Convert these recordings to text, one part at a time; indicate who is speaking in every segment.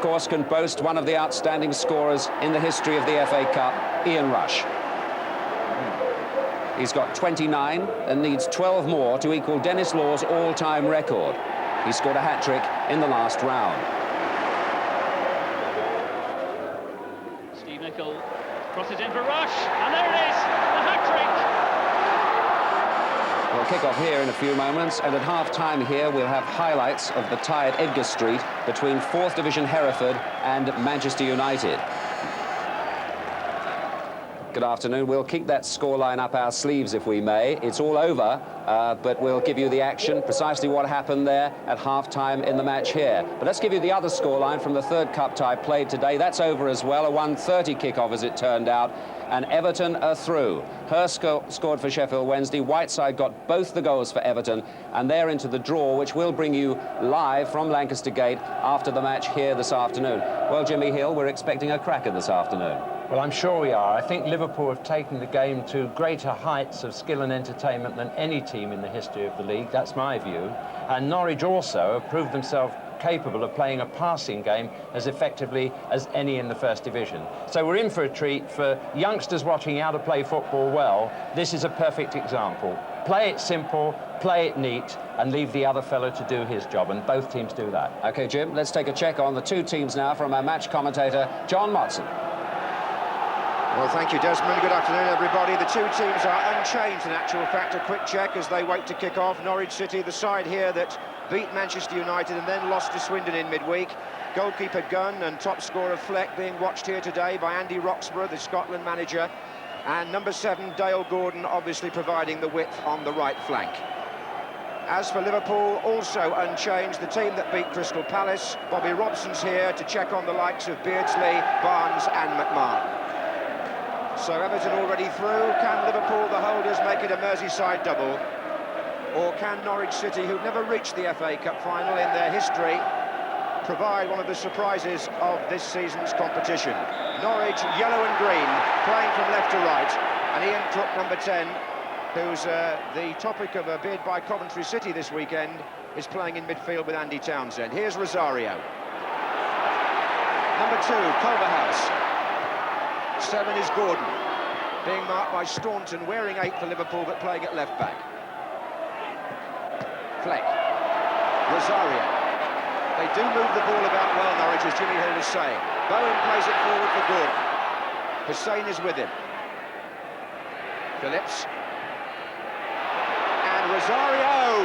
Speaker 1: of course, can boast one of the outstanding scorers in the history of the FA Cup, Ian Rush. He's got 29 and needs 12 more to equal Dennis Law's all-time record. He scored a hat-trick in the last round.
Speaker 2: Steve Nicol crosses in for Rush, and there it is, the hat-trick!
Speaker 1: We'll kick off here in a few moments, and at half-time here we'll have highlights of the tie at Edgar Street between 4th Division Hereford and Manchester United. Good afternoon. We'll keep that scoreline up our sleeves if we may. It's all over, but we'll give you the action, precisely what happened there at half-time in the match here. But let's give you the other scoreline from the third cup tie played today. That's over as well, a 1:30 kick-off as it turned out, and Everton are through. Hurst scored for Sheffield Wednesday. Whiteside got both the goals for Everton, and they're into the draw, which will bring you live from Lancaster Gate after the match here this afternoon. Well, Jimmy Hill, we're expecting a cracker this afternoon.
Speaker 3: Well, I'm sure we are. I think Liverpool have taken the game to greater heights of skill and entertainment than any team in the history of the league. That's my view. And Norwich also have proved themselves capable of playing a passing game as effectively as any in the First Division. So we're in for a treat. For youngsters watching how to play football well, this is a perfect example. Play it simple, play it neat, and leave the other fellow to do his job, and both teams do that.
Speaker 1: OK, Jim, let's take a check on the two teams now from our match commentator, John Motson.
Speaker 4: Well, thank you, Desmond. Good afternoon, everybody. The two teams are unchanged, in actual fact. A quick check as they wait to kick off. Norwich City, the side here that beat Manchester United and then lost to Swindon in midweek. Goalkeeper Gunn and top scorer Fleck being watched here today by Andy Roxburgh, the Scotland manager. And number 7, Dale Gordon, obviously providing the width on the right flank. As for Liverpool, also unchanged, the team that beat Crystal Palace. Bobby Robson's here to check on the likes of Beardsley, Barnes and McMahon. So Everton already through. Can Liverpool, the holders, make it a Merseyside double? Or can Norwich City, who've never reached the FA Cup final in their history, provide one of the surprises of this season's competition? Norwich, yellow and green, playing from left to right. And Ian Crook, number 10, who's the topic of a bid by Coventry City this weekend, is playing in midfield with Andy Townsend. Here's Rosario. Number 2, Culverhouse. 7 is Gordon, being marked by Staunton, wearing 8 for Liverpool, but playing at left-back. Fleck. Rosario. They do move the ball about well, Norwich, as Jimmy Hill was saying. Bowen plays it forward for Gordon. Hussein is with him. Phillips. And Rosario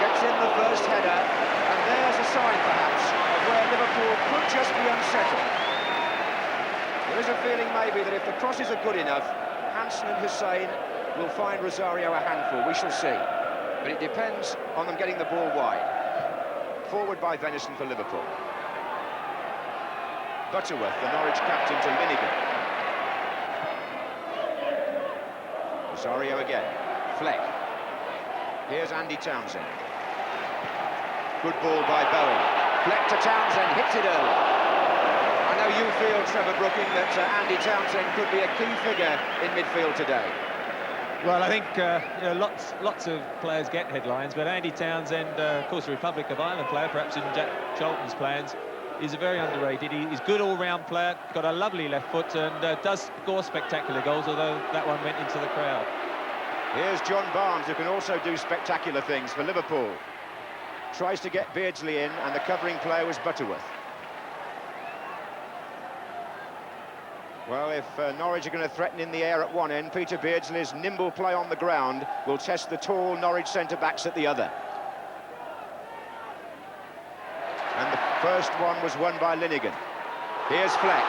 Speaker 4: gets in the first header, and there's a sign, perhaps, of where Liverpool could just be unsettled. There is a feeling maybe that if the crosses are good enough, Hansen and Hussein will find Rosario a handful. We shall see. But it depends on them getting the ball wide. Forward by Venison for Liverpool. Butterworth, the Norwich captain, to Linnigan. Rosario again. Fleck. Here's Andy Townsend. Good ball by Bowen. Fleck to Townsend, hits it early. I know you feel, Trevor Brooking, that Andy Townsend could be a key figure in midfield today.
Speaker 5: Well, I think you know, lots of players get headlines, but Andy Townsend, of course, a Republic of Ireland player, perhaps in Jack Charlton's plans, is a very underrated. He's a good all-round player, got a lovely left foot, and does score spectacular goals, although that one went into the crowd.
Speaker 4: Here's John Barnes, who can also do spectacular things for Liverpool. Tries to get Beardsley in, and the covering player was Butterworth. Well, if Norwich are going to threaten in the air at one end, Peter Beardsley's nimble play on the ground will test the tall Norwich centre-backs at the other. And the first one was won by Linnigan. Here's Fleck.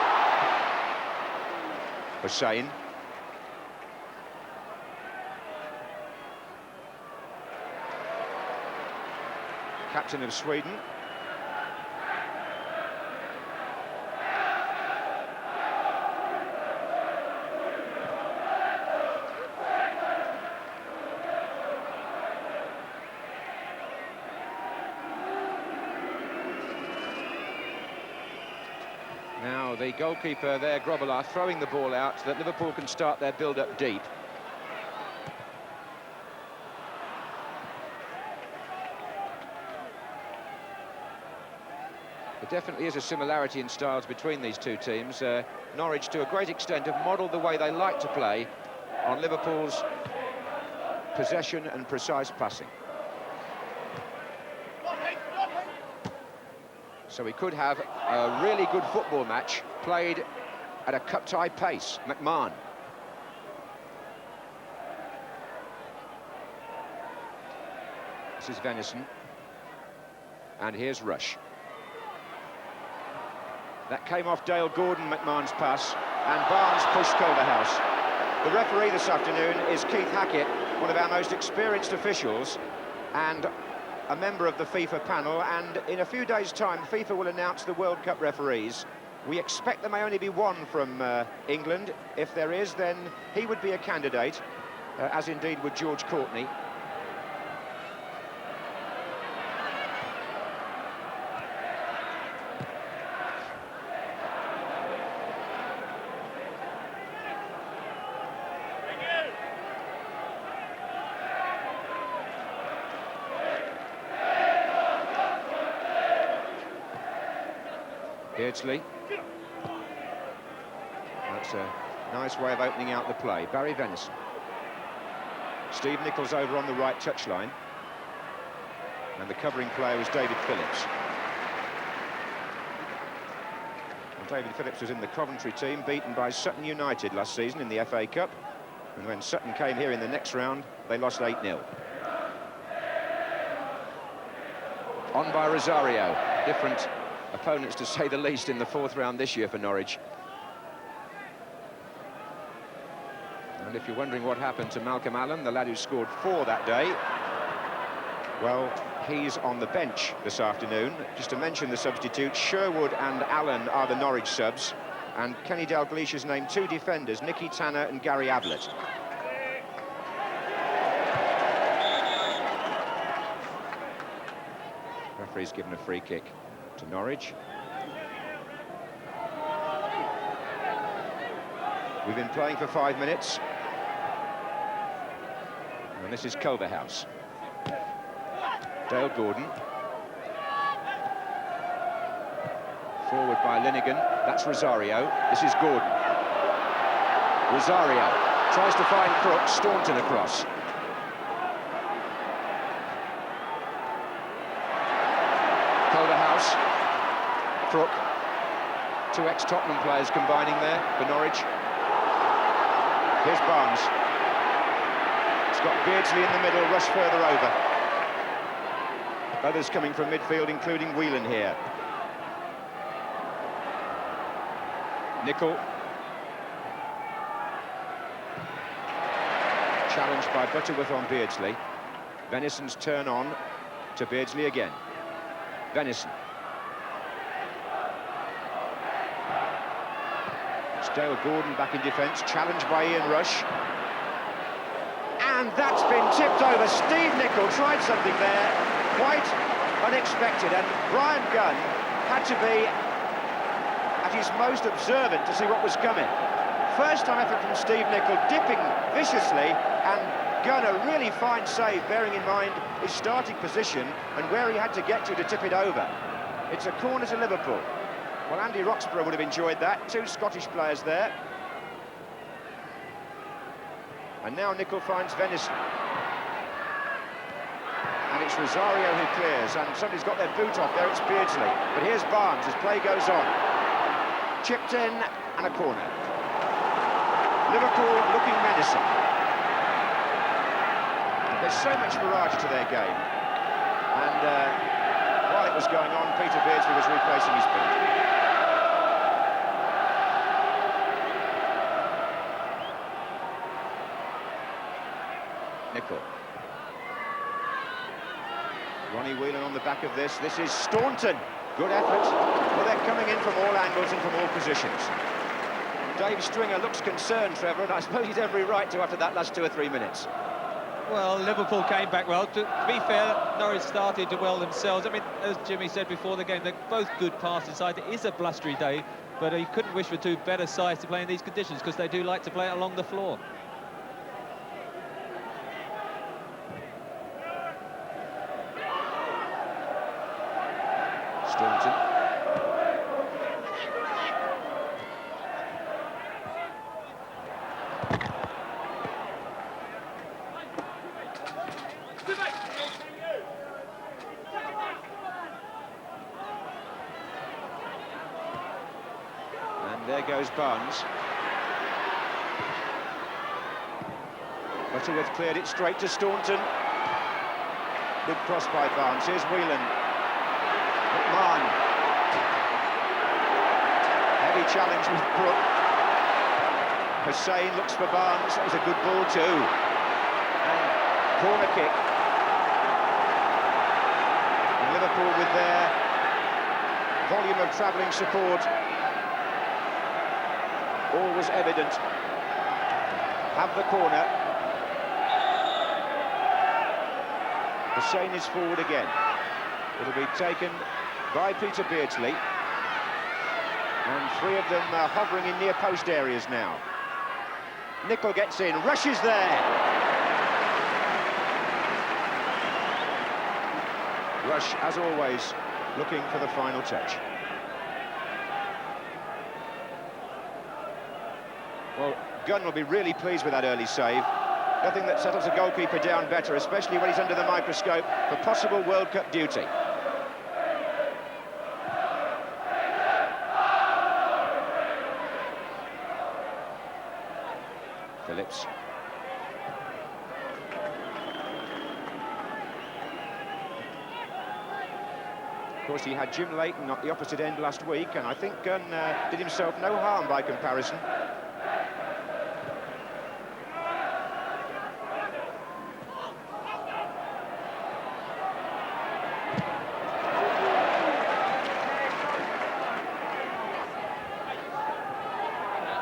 Speaker 4: Hussein. Captain of Sweden. Now the goalkeeper there, Grobbelaar, throwing the ball out so that Liverpool can start their build-up deep. There definitely is a similarity in styles between these two teams. Norwich, to a great extent, have modelled the way they like to play on Liverpool's possession and precise passing. So we could have a really good football match played at a cup-tie pace. McMahon. This is Venison. And here's Rush. That came off Dale Gordon, McMahon's pass, and Barnes pushed Culverhouse. The referee this afternoon is Keith Hackett, one of our most experienced officials, and a member of the FIFA panel, and in a few days' time, FIFA will announce the World Cup referees. We expect there may only be one from England. If there is, then he would be a candidate, as indeed would George Courtney. Beardsley. That's a nice way of opening out the play. Barry Venison. Steve Nichols over on the right touchline. And the covering player was David Phillips. And David Phillips was in the Coventry team, beaten by Sutton United last season in the FA Cup. And when Sutton came here in the next round, they lost 8-0. On by Rosario. Different opponents, to say the least, in the fourth round this year for Norwich. And if you're wondering what happened to Malcolm Allen, the lad who scored 4 that day, well, he's on the bench this afternoon. Just to mention the substitutes, Sherwood and Allen are the Norwich subs, and Kenny Dalglish has named 2 defenders, Nicky Tanner and Gary Ablett. Referee's given a free kick to Norwich. We've been playing for 5 minutes. And this is Culverhouse. Dale Gordon. Forward by Linnigan. That's Rosario. This is Gordon. Rosario tries to find Crook. Staunton across. Culverhouse. Crook. 2 ex-Tottenham players combining there for Norwich. Here's Barnes. It's got Beardsley in the middle, Rush further over. Others coming from midfield, including Whelan here. Nicol. Challenged by Butterworth on Beardsley. Venison's turn on to Beardsley again. Venison. It's Dale Gordon back in defence, challenged by Ian Rush. And that's been tipped over. Steve Nicol tried something there, quite unexpected, and Brian Gunn had to be at his most observant to see what was coming. First time effort from Steve Nicol, dipping viciously, and Gunn a really fine save, bearing in mind his starting position and where he had to get to tip it over. It's a corner to Liverpool. Well, Andy Roxburgh would have enjoyed that. 2 Scottish players there. And now Nicol finds Venison. And it's Rosario who clears, and somebody's got their boot off there, it's Beardsley. But here's Barnes as play goes on. Chipped in, and a corner. Liverpool looking menacing. There's so much variety to their game. And while it was going on, Peter Beardsley was replacing his boot. Nicol. Ronnie Whelan on the back of this. This is Staunton. Good effort. Well, they're coming in from all angles and from all positions. Dave Stringer looks concerned, Trevor, and I suppose he's every right to after that last 2 or 3 minutes.
Speaker 5: Well, Liverpool came back well. To be fair, Norwich started well themselves. I mean, as Jimmy said before the game, they're both good pass inside. It is a blustery day, but you couldn't wish for 2 better sides to play in these conditions, because they do like to play it along the floor.
Speaker 4: Staunton. There goes Barnes. Butterworth cleared it straight to Staunton. Good cross by Barnes. Here's Whelan. McMahon. Heavy challenge with Crook. Hussain looks for Barnes. That was a good ball too. And corner kick. And Liverpool with their volume of travelling support. Always evident. Have the corner. Hussain is forward again. It'll be taken by Peter Beardsley. And three of them hovering in near post areas now. Nicol gets in, rushes there. Rush, as always, looking for the final touch. Well, Gunn will be really pleased with that early save. Nothing that settles a goalkeeper down better, especially when he's under the microscope for possible World Cup duty. Phillips. Of course, he had Jim Leighton at the opposite end last week, and I think Gunn did himself no harm by comparison.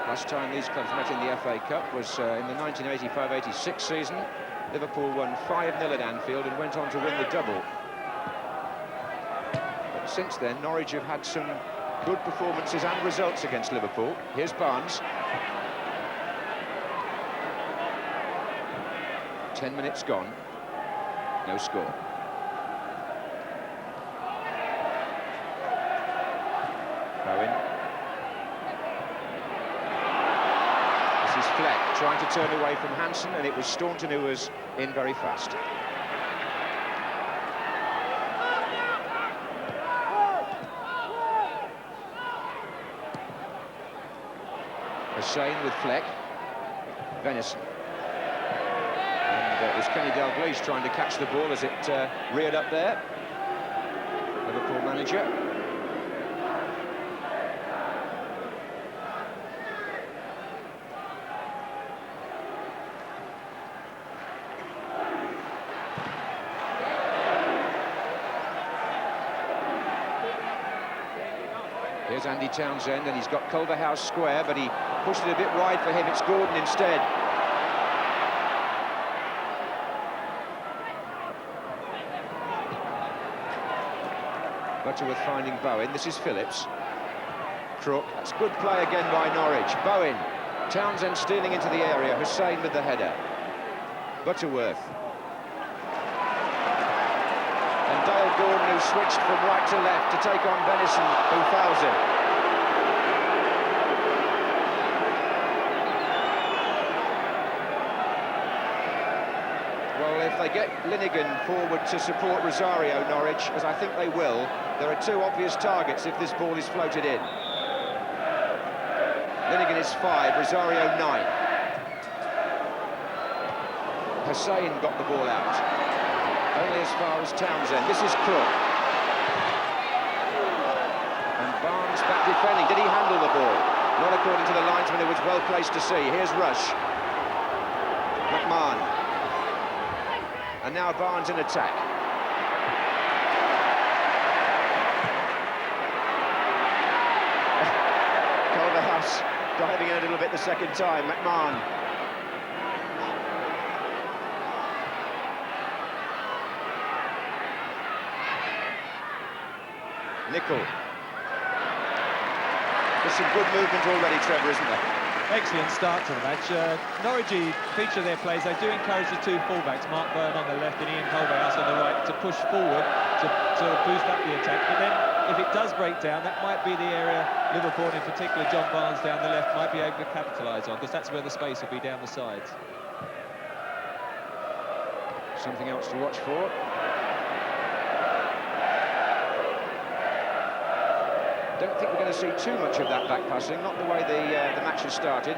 Speaker 4: Last time these clubs met in the FA Cup was in the 1985-86 season. Liverpool won 5-0 at Anfield and went on to win the double. But since then, Norwich have had some good performances and results against Liverpool. Here's Barnes. 10 minutes gone. No score. Bowen. Fleck trying to turn away from Hansen, and it was Staunton who was in very fast. Hussain with Fleck. Venison. And it was Kenny Dalglish trying to catch the ball as it reared up there. Liverpool manager. Here's Andy Townsend, and he's got Culverhouse square, but he pushed it a bit wide for him. It's Gordon instead. Butterworth finding Bowen. This is Phillips. Crook. That's good play again by Norwich. Bowen. Townsend stealing into the area. Hussain with the header. Butterworth. And Dale Gordon, who switched from right to left to take on Venison, who fouls him. Well, if they get Linnigan forward to support Rosario, Norwich, as I think they will, there are two obvious targets if this ball is floated in. Linnigan is 5, Rosario 9. Hussain got the ball out. Only as far as Townsend. This is Crook. And Barnes back defending. Did he handle the ball? Not according to the linesman, who was well placed to see. Here's Rush. McMahon. And now Barnes in attack. Culverhouse diving in a little bit the second time. McMahon. Nicol. There's some good movement already, Trevor, isn't there?
Speaker 5: Excellent start to the match. Norwich feature their plays. They do encourage the two fullbacks, Mark Byrne on the left and Ian Culverhouse on the right, to push forward to boost up the attack. But then, if it does break down, that might be the area Liverpool, in particular John Barnes down the left, might be able to capitalise on, because that's where the space will be down the sides.
Speaker 4: Something else to watch for. Don't don't think we're going to see too much of that back passing, not the way the match has started.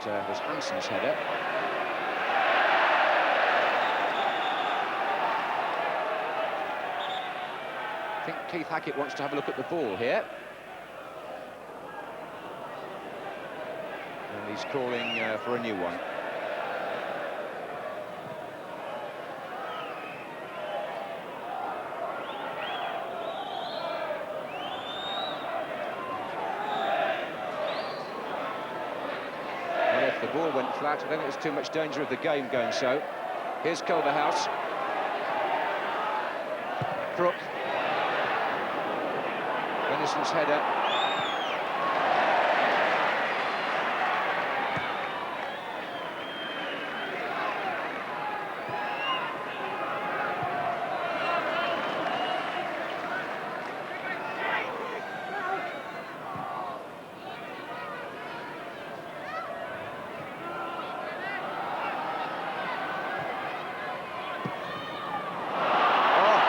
Speaker 4: That was Hansen's header. I think Keith Hackett wants to have a look at the ball here. And he's calling for a new one. Well, if the ball went flat, I don't think there's too much danger of the game going so. Here's Culverhouse. Crook. Venison's header.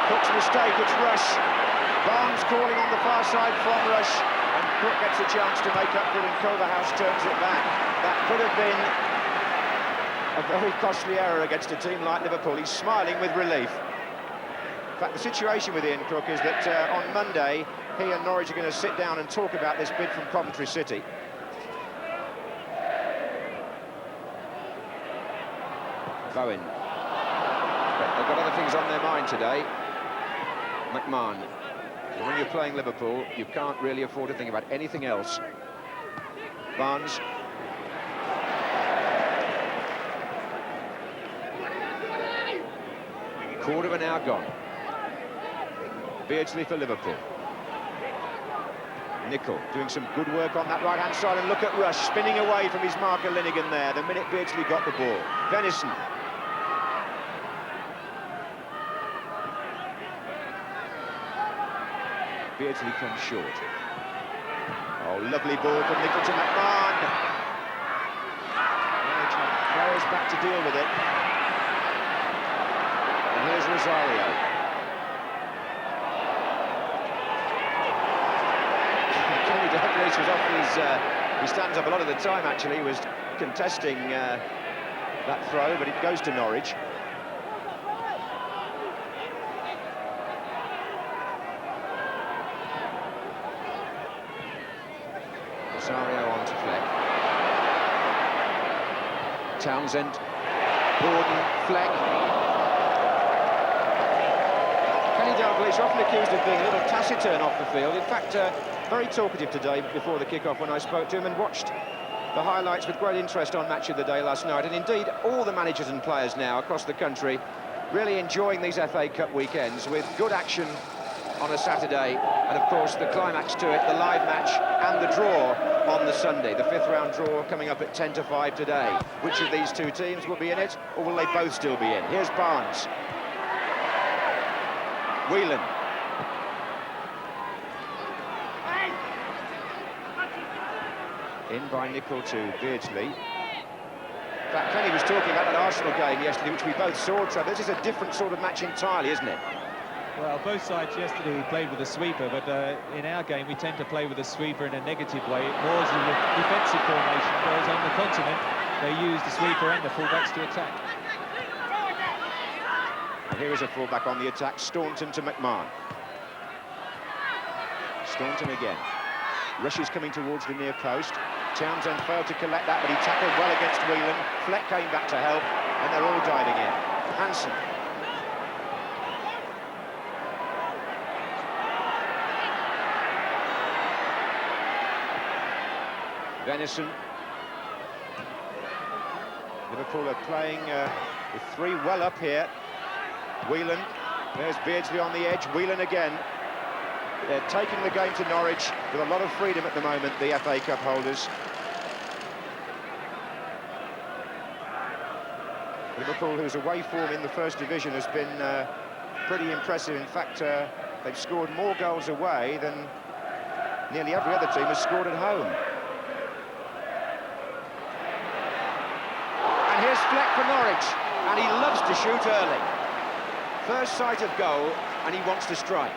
Speaker 4: Cook's mistake, it's Rush. Barnes calling on the far side from Rush, and Cook gets a chance to make up for it, and Culverhouse turns it back. That could have been a very costly error against a team like Liverpool. He's smiling with relief. In fact, the situation with Ian Crook is that on Monday, he and Norwich are going to sit down and talk about this bid from Coventry City. Bowen. But they've got other things on their mind today. McMahon. When you're playing Liverpool, you can't really afford to think about anything else. Barnes. Quarter of an hour gone. Beardsley for Liverpool. Nicol doing some good work on that right-hand side, and look at Rush spinning away from his marker Linnigan there the minute Beardsley got the ball. Venison. Beardsley comes short. Oh, lovely ball from Nicol to McMahon. Players back to deal with it. And here's Rosario. Kenny Dalglish was off his... he stands up a lot of the time, actually. He was contesting that throw, but it goes to Norwich. Rosario on to Fleck. Townsend, Gordon, Fleck. Kenny Dalglish often accused of being a little taciturn off the field. In fact, very talkative today before the kick-off when I spoke to him, and watched the highlights with great interest on Match of the Day last night. And indeed, all the managers and players now across the country really enjoying these FA Cup weekends with good action on a Saturday, and of course the climax to it, the live match and the draw on the Sunday. The fifth round draw coming up at 10 to 5 today. Which of these two teams will be in it, or will they both still be in? Here's Barnes. Whelan. In by Nicol to Beardsley. In fact, Kenny was talking about that Arsenal game yesterday, which we both saw. So this is a different sort of match entirely, isn't it?
Speaker 5: Well, both sides yesterday played with a sweeper, but in our game we tend to play with a sweeper in a negative way, more as a defensive formation, whereas on the continent they use the sweeper and the fullbacks to attack.
Speaker 4: And here is a fullback on the attack, Staunton to McMahon. Staunton again. Rush is coming towards the near post. Townsend failed to collect that, but he tackled well against Whelan. Fleck came back to help, and they're all diving in. Hansen. Venison. Liverpool are playing with three well up here. Whelan, there's Beardsley on the edge. Whelan again. They're taking the game to Norwich with a lot of freedom at the moment, the FA Cup holders. Liverpool, whose away form in the First Division has been pretty impressive. In fact, they've scored more goals away than nearly every other team has scored at home. Here's Fleck for Norwich, and he loves to shoot early. First sight of goal, and he wants to strike.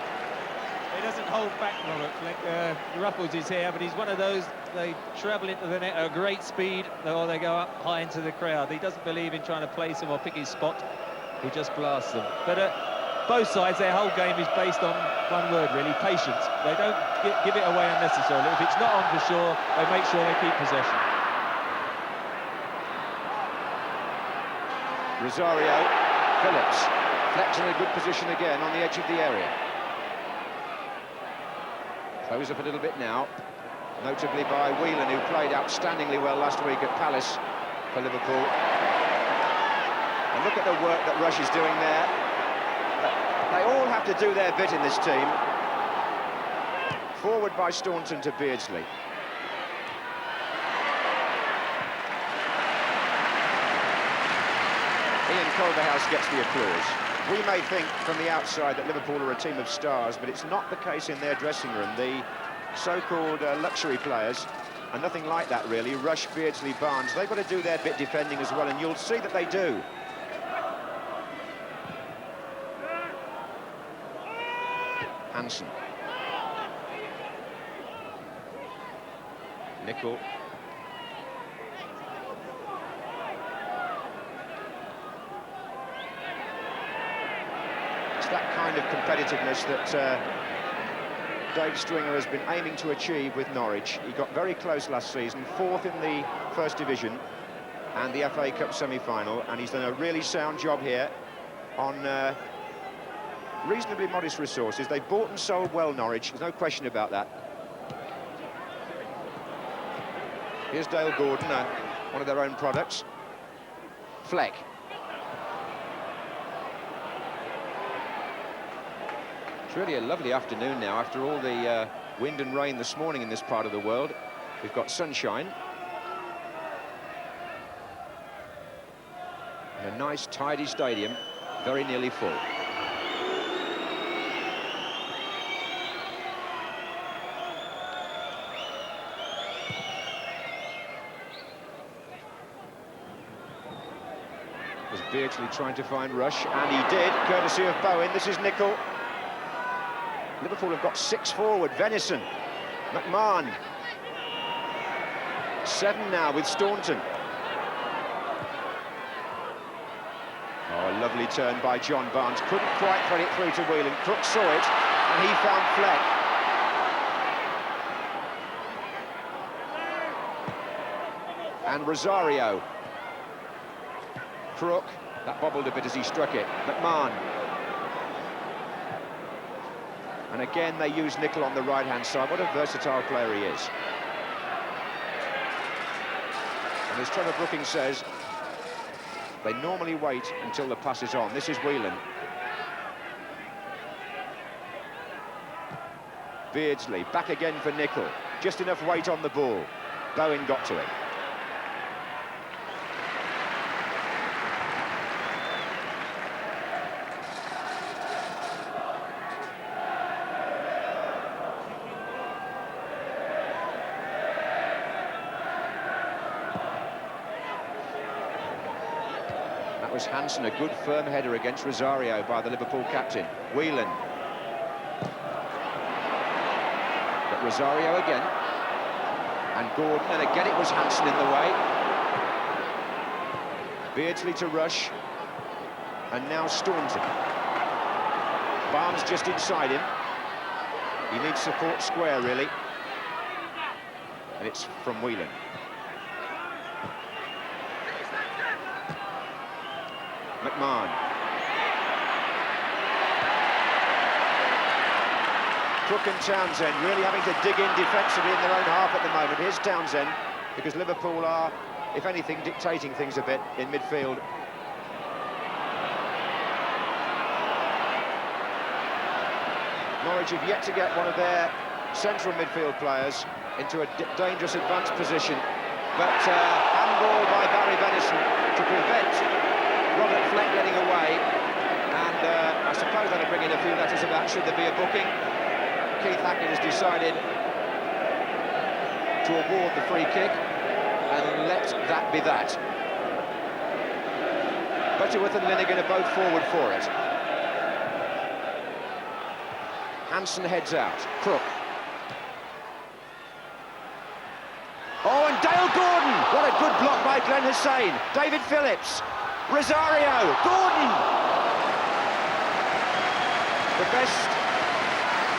Speaker 5: He doesn't hold back, Robert Fleck. Ruffles his hair, but he's one of those, they travel into the net at a great speed, or they go up high into the crowd. He doesn't believe in trying to place them or pick his spot. He just blasts them. But both sides, their whole game is based on one word, really, patience. They don't give it away unnecessarily. If it's not on for sure, they make sure they keep possession.
Speaker 4: Rosario, Phillips. Fleck's in a good position again on the edge of the area. Close up a little bit now, notably by Whelan, who played outstandingly well last week at Palace for Liverpool. And look at the work that Rush is doing there. They all have to do their bit in this team. Forward by Staunton to Beardsley. Ian Culverhouse gets the applause. We may think from the outside that Liverpool are a team of stars, but it's not the case in their dressing room. The so-called luxury players are nothing like that, really. Rush, Beardsley, Barnes, they've got to do their bit defending as well, and you'll see that they do. Hansen. Nicol. It's that kind of competitiveness that Dave Stringer has been aiming to achieve with Norwich. He got very close last season, 4th in the First Division and the FA Cup semi-final, and he's done a really sound job here on reasonably modest resources. They bought and sold well, Norwich, there's no question about that. Here's Dale Gordon, one of their own products. Fleck. It's really a lovely afternoon now after all the wind and rain this morning in this part of the world. We've got sunshine. And a nice, tidy stadium, very nearly full. Was Beardsley trying to find Rush, and he did, courtesy of Bowen. This is Nicol. Liverpool have got 6 forward. Venison, McMahon. 7 now with Staunton. Oh, a lovely turn by John Barnes. Couldn't quite thread it through to Whelan. Crook saw it, and he found Fleck. And Rosario. Crook, that bobbled a bit as he struck it. McMahon. And again, they use Nicol on the right-hand side. What a versatile player he is. And as Trevor Brookings says, they normally wait until the pass is on. This is Whelan. Beardsley, back again for Nicol. Just enough weight on the ball. Bowen got to it. Was Hansen, a good firm header against Rosario by the Liverpool captain. Whelan. But Rosario again. And Gordon, and again it was Hansen in the way. Beardsley to Rush. And now Staunton. Barnes just inside him. He needs support square, really. And it's from Whelan. McMahon. Crook and Townsend really having to dig in defensively in their own half at the moment. Here's Townsend, because Liverpool are, if anything, dictating things a bit in midfield. Norwich have yet to get one of their central midfield players into a dangerous advanced position. But handball by Barry Venison to prevent Robert Fleck getting away, and I suppose that'll bring in a few letters about should there be a booking. Keith Hackett has decided to award the free kick, and let that be that. Butterworth and Linnigan are both forward for it. Hansen heads out. Crook. Oh, and Dale Gordon! What a good block by Glenn Hussein. David Phillips. Rosario. Gordon! The best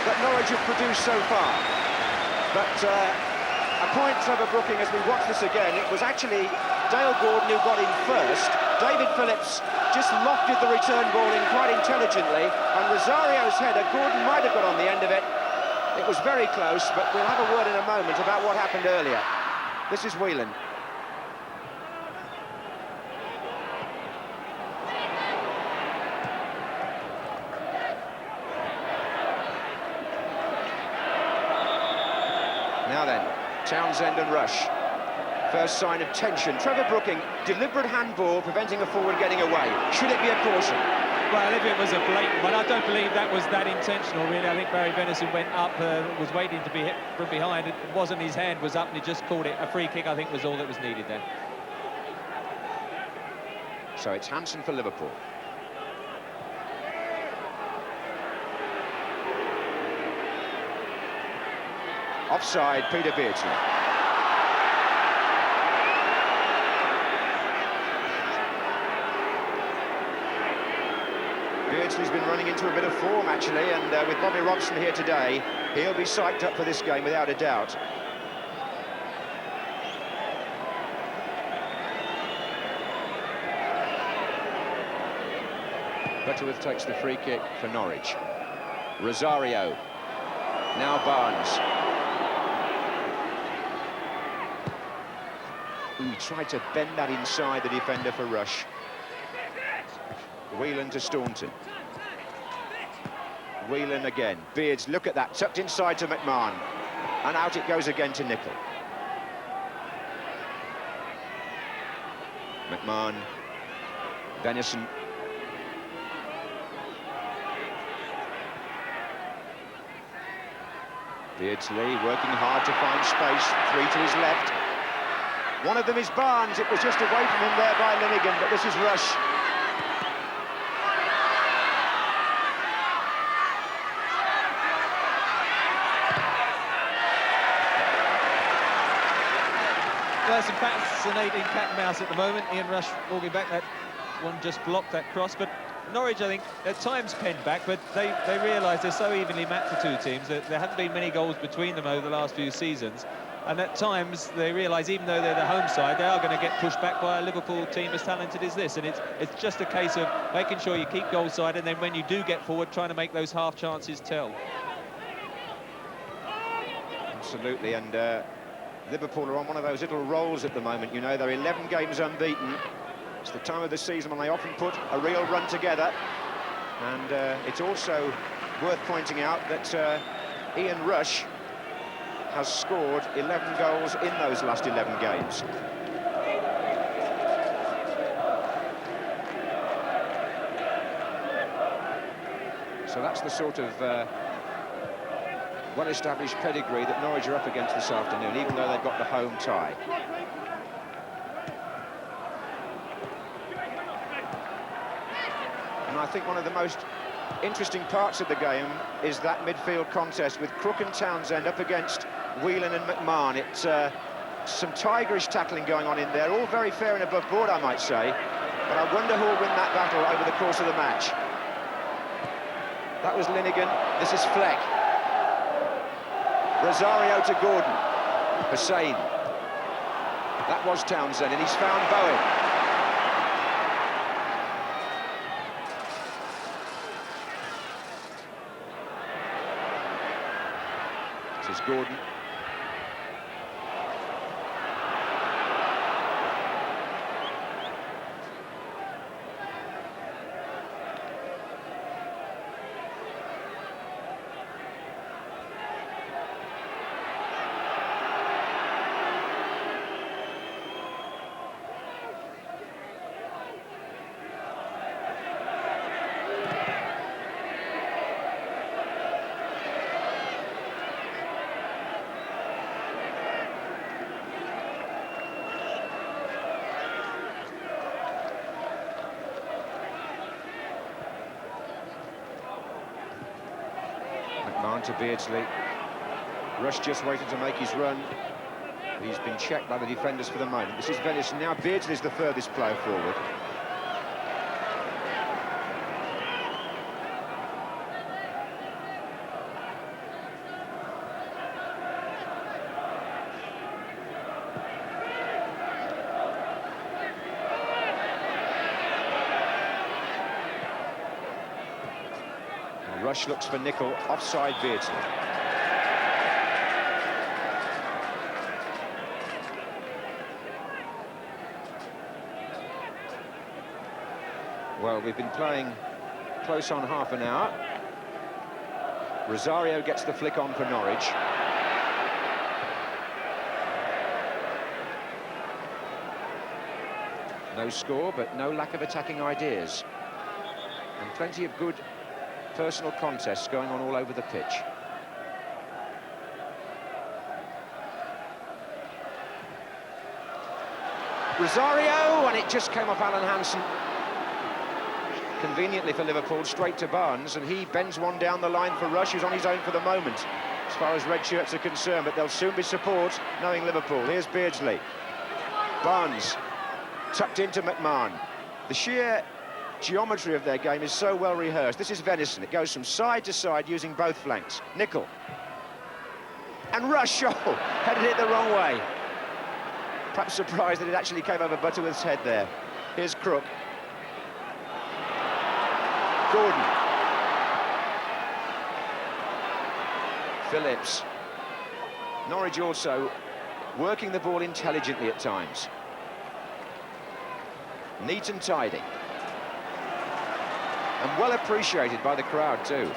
Speaker 4: that Norwich have produced so far. But a point Trevor Brooking, as we watch this again, it was actually Dale Gordon who got in first. David Phillips just lofted the return ball in quite intelligently, and Rosario's header, Gordon might have got on the end of it. It was very close, but we'll have a word in a moment about what happened earlier. This is Whelan. Now then, Townsend and Rush. First sign of tension. Trevor Brooking, deliberate handball preventing a forward getting away. Should it be a caution?
Speaker 5: Well, if it was a blatant one, I don't believe that was that intentional, really. I think Barry Venison went up, was waiting to be hit from behind. It wasn't, his hand was up and he just called it. A free kick, I think, was all that was needed there.
Speaker 4: So it's Hansen for Liverpool. Offside, Peter Beardsley. Beardsley's been running into a bit of form, actually, and with Bobby Robson here today, he'll be psyched up for this game, without a doubt. Butterworth takes the free kick for Norwich. Rosario. Now Barnes. Ooh, tried to bend that inside the defender for Rush. Whelan to Staunton. Whelan again. Beards, look at that, tucked inside to McMahon. And out it goes again to Nicol. McMahon. Venison. Beardsley working hard to find space, 3 to his left. One of them is Barnes. It was just away from him there by Linnigan, but this is Rush.
Speaker 5: Well, some fascinating cat and mouse at the moment. Ian Rush walking back, that one just blocked that cross, but Norwich, I think, at times penned back, but they realise they're so evenly matched, the two teams, that there haven't been many goals between them over the last few seasons. And at times, they realise, even though they're the home side, they are going to get pushed back by a Liverpool team as talented as this. And it's just a case of making sure you keep goal side, and then when you do get forward, trying to make those half chances tell.
Speaker 4: Absolutely, and Liverpool are on one of those little rolls at the moment. You know, they're 11 games unbeaten. It's the time of the season when they often put a real run together. And it's also worth pointing out that Ian Rush has scored 11 goals in those last 11 games. So that's the sort of well-established pedigree that Norwich are up against this afternoon, even though they've got the home tie. And I think one of the most interesting parts of the game is that midfield contest with Crook and Townsend up against Whelan and McMahon. It's some tigerish tackling going on in there, all very fair and above board, I might say. But I wonder who will win that battle over the course of the match. That was Linnigan, this is Fleck. Rosario to Gordon. Hussein. That was Townsend, and he's found Bowen. This is Gordon. McMahon to Beardsley. Rush just waiting to make his run. He's been checked by the defenders for the moment. This is Venison now. Beardsley's the furthest player forward. Rush looks for Nicol, offside Beardsley. Well, we've been playing close on half an hour. Rosario gets the flick on for Norwich. No score, but no lack of attacking ideas. And plenty of good personal contests going on all over the pitch. Rosario, and it just came off Alan Hansen. Conveniently for Liverpool, straight to Barnes, and he bends one down the line for Rush, who's on his own for the moment, as far as red shirts are concerned, but there'll soon be support, knowing Liverpool. Here's Beardsley. Barnes, tucked into McMahon. The sheer geometry of their game is so well rehearsed. This is Venison. It goes from side to side using both flanks. Nicol. And Rush, oh, headed it the wrong way. Perhaps surprised that it actually came over Butterworth's head there. Here's Crook. Gordon. Phillips. Norwich also working the ball intelligently at times. Neat and tidy. And well appreciated by the crowd too.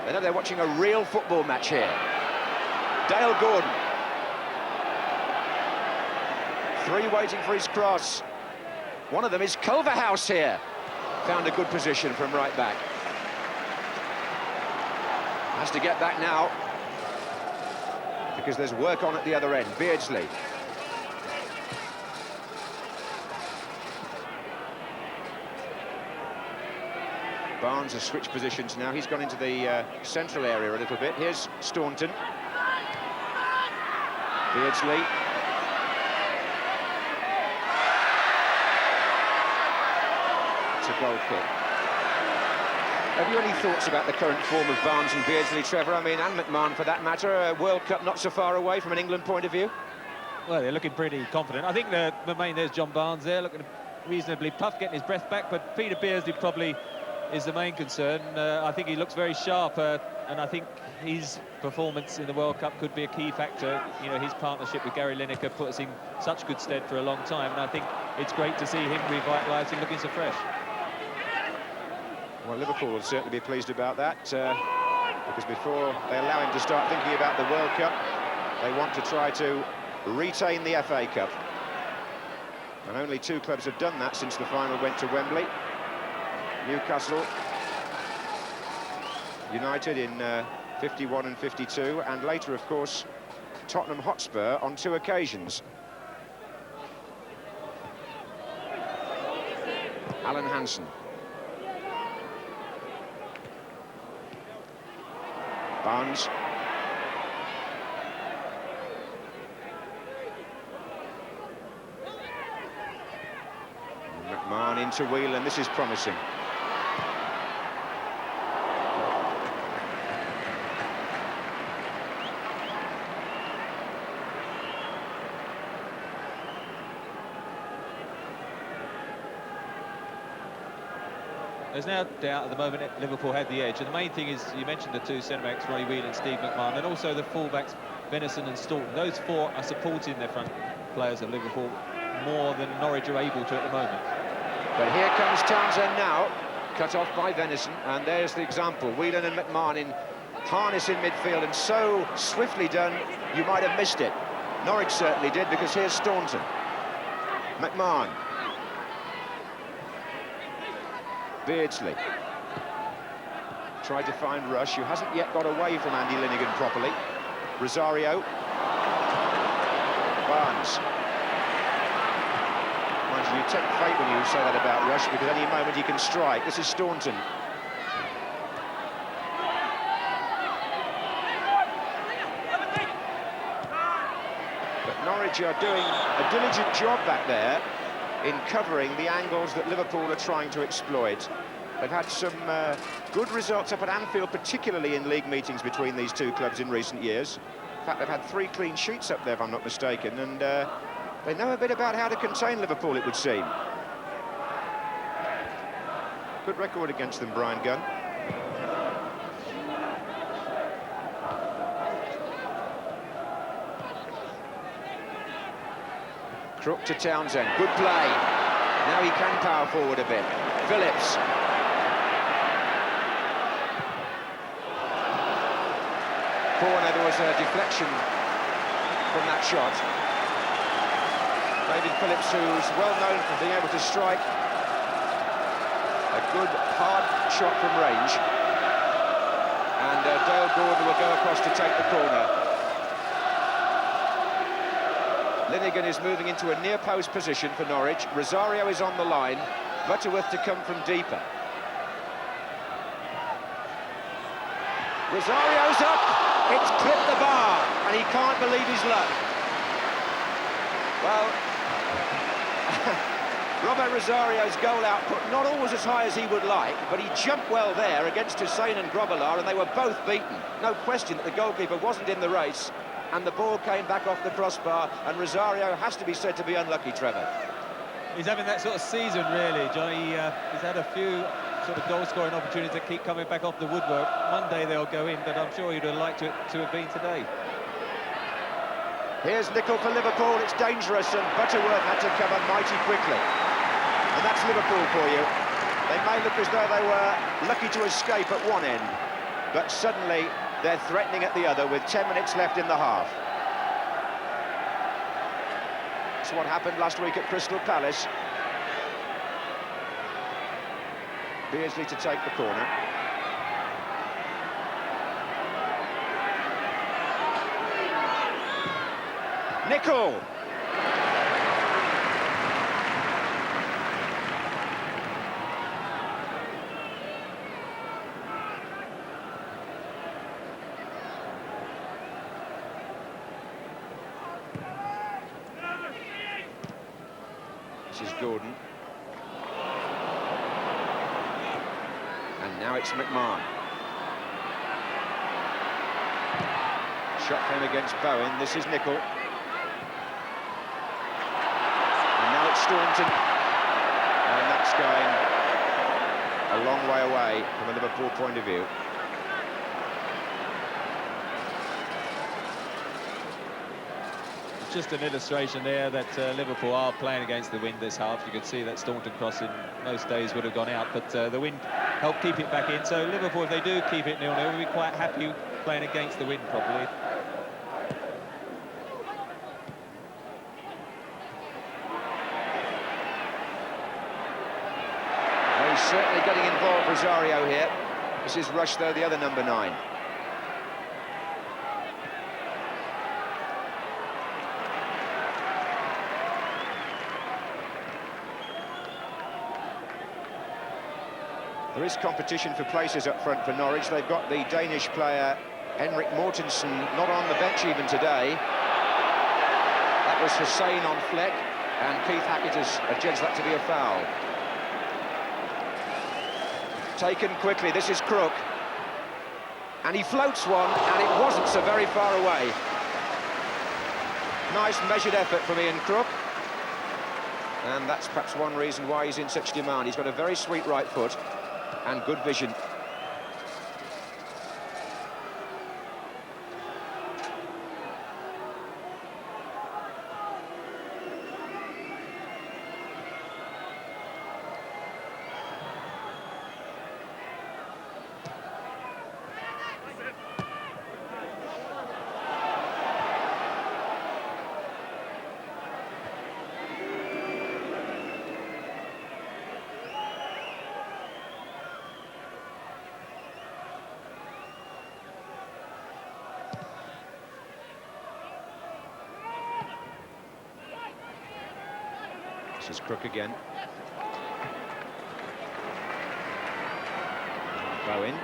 Speaker 4: They know they're watching a real football match here. Dale Gordon. Three waiting for his cross. One of them is Culverhouse here. Found a good position from right back. Has to get back now, because there's work on at the other end. Beardsley. Barnes has switched positions now. He's gone into the central area a little bit. Here's Staunton. Beardsley. It's a goal kick. Have you any thoughts about the current form of Barnes and Beardsley, Trevor? I mean, and McMahon for that matter. A World Cup not so far away from an England point of view.
Speaker 5: Well, they're looking pretty confident. I think the main, there's John Barnes there, looking reasonably puffed, getting his breath back, but Peter Beardsley probably is the main concern. I think he looks very sharp, and I think his performance in the World Cup could be a key factor. You know, his partnership with Gary Lineker put us in such good stead for a long time, and I think it's great to see him revitalised and looking so fresh.
Speaker 4: Well, Liverpool will certainly be pleased about that, because before they allow him to start thinking about the World Cup, they want to try to retain the FA Cup. And only two clubs have done that since the final went to Wembley. Newcastle United in 51 and 52, and later, of course, Tottenham Hotspur on two occasions. Alan Hansen. Barnes. McMahon into Whelan. This is promising.
Speaker 5: There's no doubt at the moment Liverpool had the edge, and the main thing is, you mentioned the two centre-backs, Ronnie Whelan and Steve McMahon, and also the full-backs, Venison and Staunton. Those four are supporting their front players of Liverpool more than Norwich are able to at the moment.
Speaker 4: But here comes Townsend now, cut off by Venison, and there's the example. Whelan and McMahon in harness in midfield, and so swiftly done, you might have missed it. Norwich certainly did, because here's Staunton. McMahon. Beardsley tried to find Rush, who hasn't yet got away from Andy Linnigan properly. Rosario. Barnes. Mind you, take fate when you say that about Rush, because any moment he can strike. This is Staunton. Norwich are doing a diligent job back there in covering the angles that Liverpool are trying to exploit. They've had some good results up at Anfield, particularly in league meetings between these two clubs in recent years. In fact, they've had 3 clean sheets up there, if I'm not mistaken, and they know a bit about how to contain Liverpool, it would seem. Good record against them, Brian Gunn. Crook to Townsend, good play. Now he can power forward a bit. Phillips. Corner, there was a deflection from that shot. David Phillips, who's well known for being able to strike a good, hard shot from range. And Dale Gordon will go across to take the corner. Linnigan is moving into a near-post position for Norwich. Rosario is on the line. Butterworth to come from deeper. Rosario's up! It's clipped the bar, and he can't believe his luck. Well, Robert Rosario's goal output, not always as high as he would like, but he jumped well there against Hussein and Grobbelaar, and they were both beaten. No question that the goalkeeper wasn't in the race, and the ball came back off the crossbar, and Rosario has to be said to be unlucky, Trevor.
Speaker 5: He's having that sort of season, really, Johnny. He's had a few sort of goal-scoring opportunities that keep coming back off the woodwork. Monday they'll go in, but I'm sure he'd have liked it to have been today.
Speaker 4: Here's Nicol for Liverpool. It's dangerous, and Butterworth had to cover mighty quickly. And that's Liverpool for you. They may look as though they were lucky to escape at one end, but suddenly they're threatening at the other with 10 minutes left in the half. That's what happened last week at Crystal Palace. Beardsley to take the corner. Nicol! This is Gordon. And now it's McMahon. Shot came against Bowen. This is Nicol. And now it's Staunton. And that's going a long way away from a Liverpool point of view.
Speaker 5: Just an illustration there that Liverpool are playing against the wind this half. You could see that Staunton cross in most days would have gone out, but the wind helped keep it back in. So Liverpool, if they do keep it 0-0, will be quite happy playing against the wind probably.
Speaker 4: Well, he's certainly getting involved, Rosario here. This is Rush, though, the other number 9. There is competition for places up front for Norwich. They've got the Danish player Henrik Mortensen not on the bench even today. That was Hussein on Fleck, and Keith Hackett has adjudged that to be a foul. Taken quickly, this is Crook. And he floats one, and it wasn't so very far away. Nice measured effort from Ian Crook. And that's perhaps one reason why he's in such demand. He's got a very sweet right foot and good vision. This is Crook again. Bowen.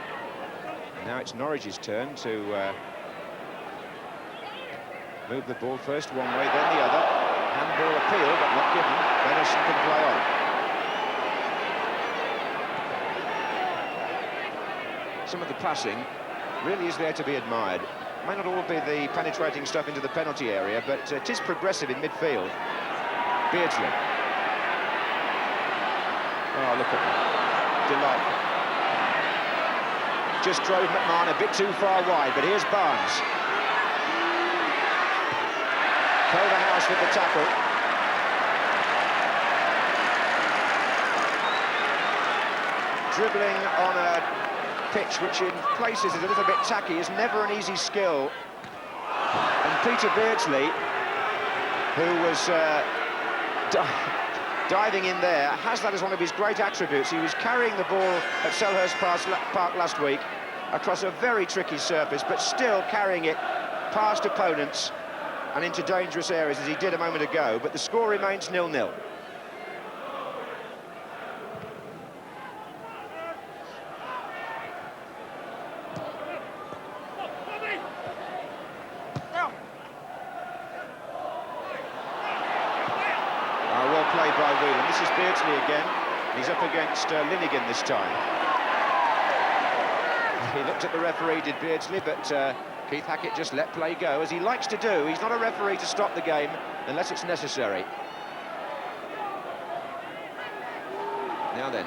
Speaker 4: Now it's Norwich's turn to Move the ball first one way, then the other. Handball appeal, but not given. Venison can play on. Some of the passing really is there to be admired. May not all be the penetrating stuff into the penalty area, but it is progressive in midfield. Beardsley. Oh, look at that. Delightful. Just drove McMahon a bit too far wide, but here's Barnes. Culverhouse with the tackle. Dribbling on a pitch which in places is a little bit tacky, is never an easy skill. And Peter Beardsley, who was diving in there, has that as one of his great attributes. He was carrying the ball at Selhurst Park last week across a very tricky surface, but still carrying it past opponents and into dangerous areas as he did a moment ago. But the score remains 0-0. Well played by Whelan. This is Beardsley again. He's up against Linnigan this time. He looked at the referee, did Beardsley, but Keith Hackett just let play go, as he likes to do. He's not a referee to stop the game unless it's necessary. Now then,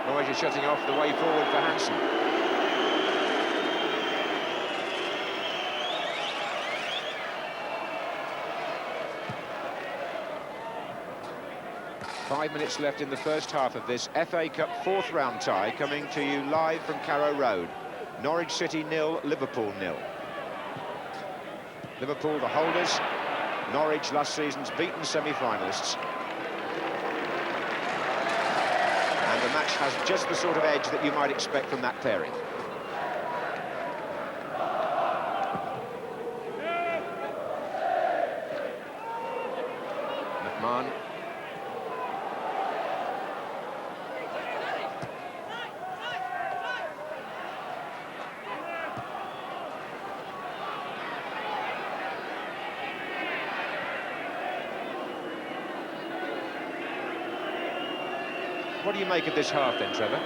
Speaker 4: Norwich is shutting off the way forward for Hansen. Five minutes left in the first half of this FA Cup fourth round tie, coming to you live from Carrow Road. Norwich City 0, Liverpool 0. Liverpool the holders, Norwich last season's beaten semi-finalists. And the match has just the sort of edge that you might expect from that pairing. McMahon. What do you make of this half then, Trevor?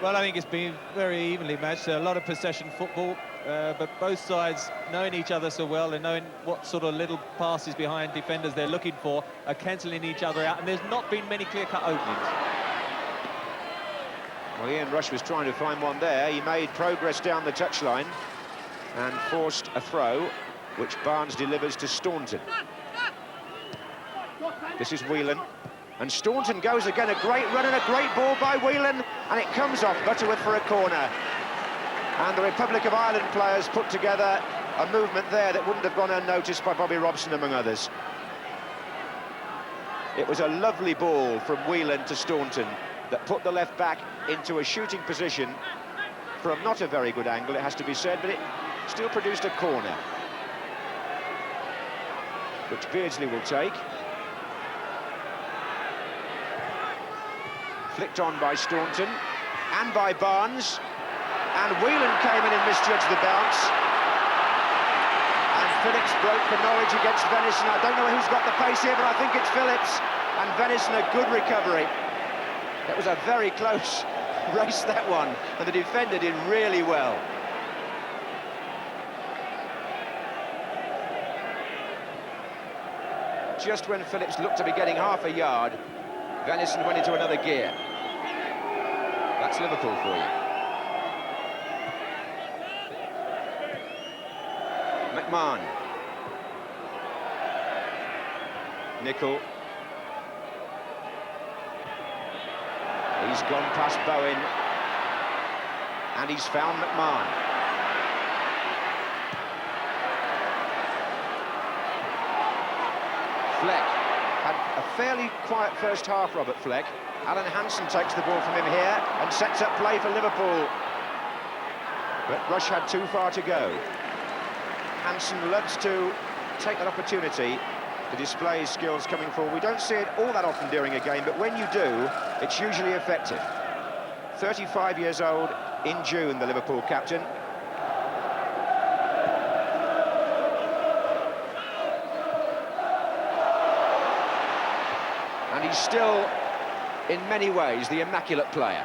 Speaker 5: Well, I think it's been very evenly matched. A lot of possession football, but both sides knowing each other so well and knowing what sort of little passes behind defenders they're looking for are cancelling each other out, and there's not been many clear-cut openings.
Speaker 4: Well, Ian Rush was trying to find one there. He made progress down the touchline and forced a throw, which Barnes delivers to Staunton. This is Whelan. And Staunton goes again, a great run and a great ball by Whelan, and it comes off Butterworth for a corner. And the Republic of Ireland players put together a movement there that wouldn't have gone unnoticed by Bobby Robson, among others. It was a lovely ball from Whelan to Staunton that put the left back into a shooting position from not a very good angle, it has to be said, but it still produced a corner, which Beardsley will take. Flicked on by Staunton and by Barnes, and Whelan came in and misjudged the bounce, and Phillips broke for Norwich against Venison. I don't know who's got the pace here, but I think it's Phillips, and Venison a good recovery. It was a very close race, that one, and the defender did really well. Just when Phillips looked to be getting half a yard, Venison went into another gear. That's Liverpool for you. McMahon. Nicol. He's gone past Bowen. And he's found McMahon. Fleck. Had a fairly quiet first half, Robert Fleck. Alan Hansen takes the ball from him here and sets up play for Liverpool. But Rush had too far to go. Hansen loves to take that opportunity to display his skills coming forward. We don't see it all that often during a game, but when you do, it's usually effective. 35 years old in June, the Liverpool captain. he's still, in many ways, the immaculate player.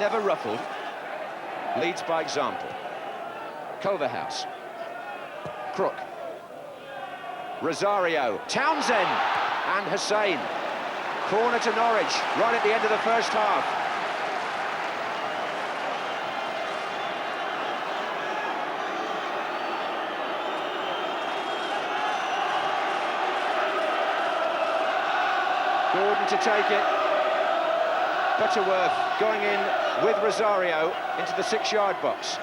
Speaker 4: Never ruffled, leads by example. Culverhouse, Crook, Rosario, Townsend, and Hussein. Corner to Norwich, right at the end of the first half. Gordon to take it. Butterworth going in with Rosario into the 6-yard box.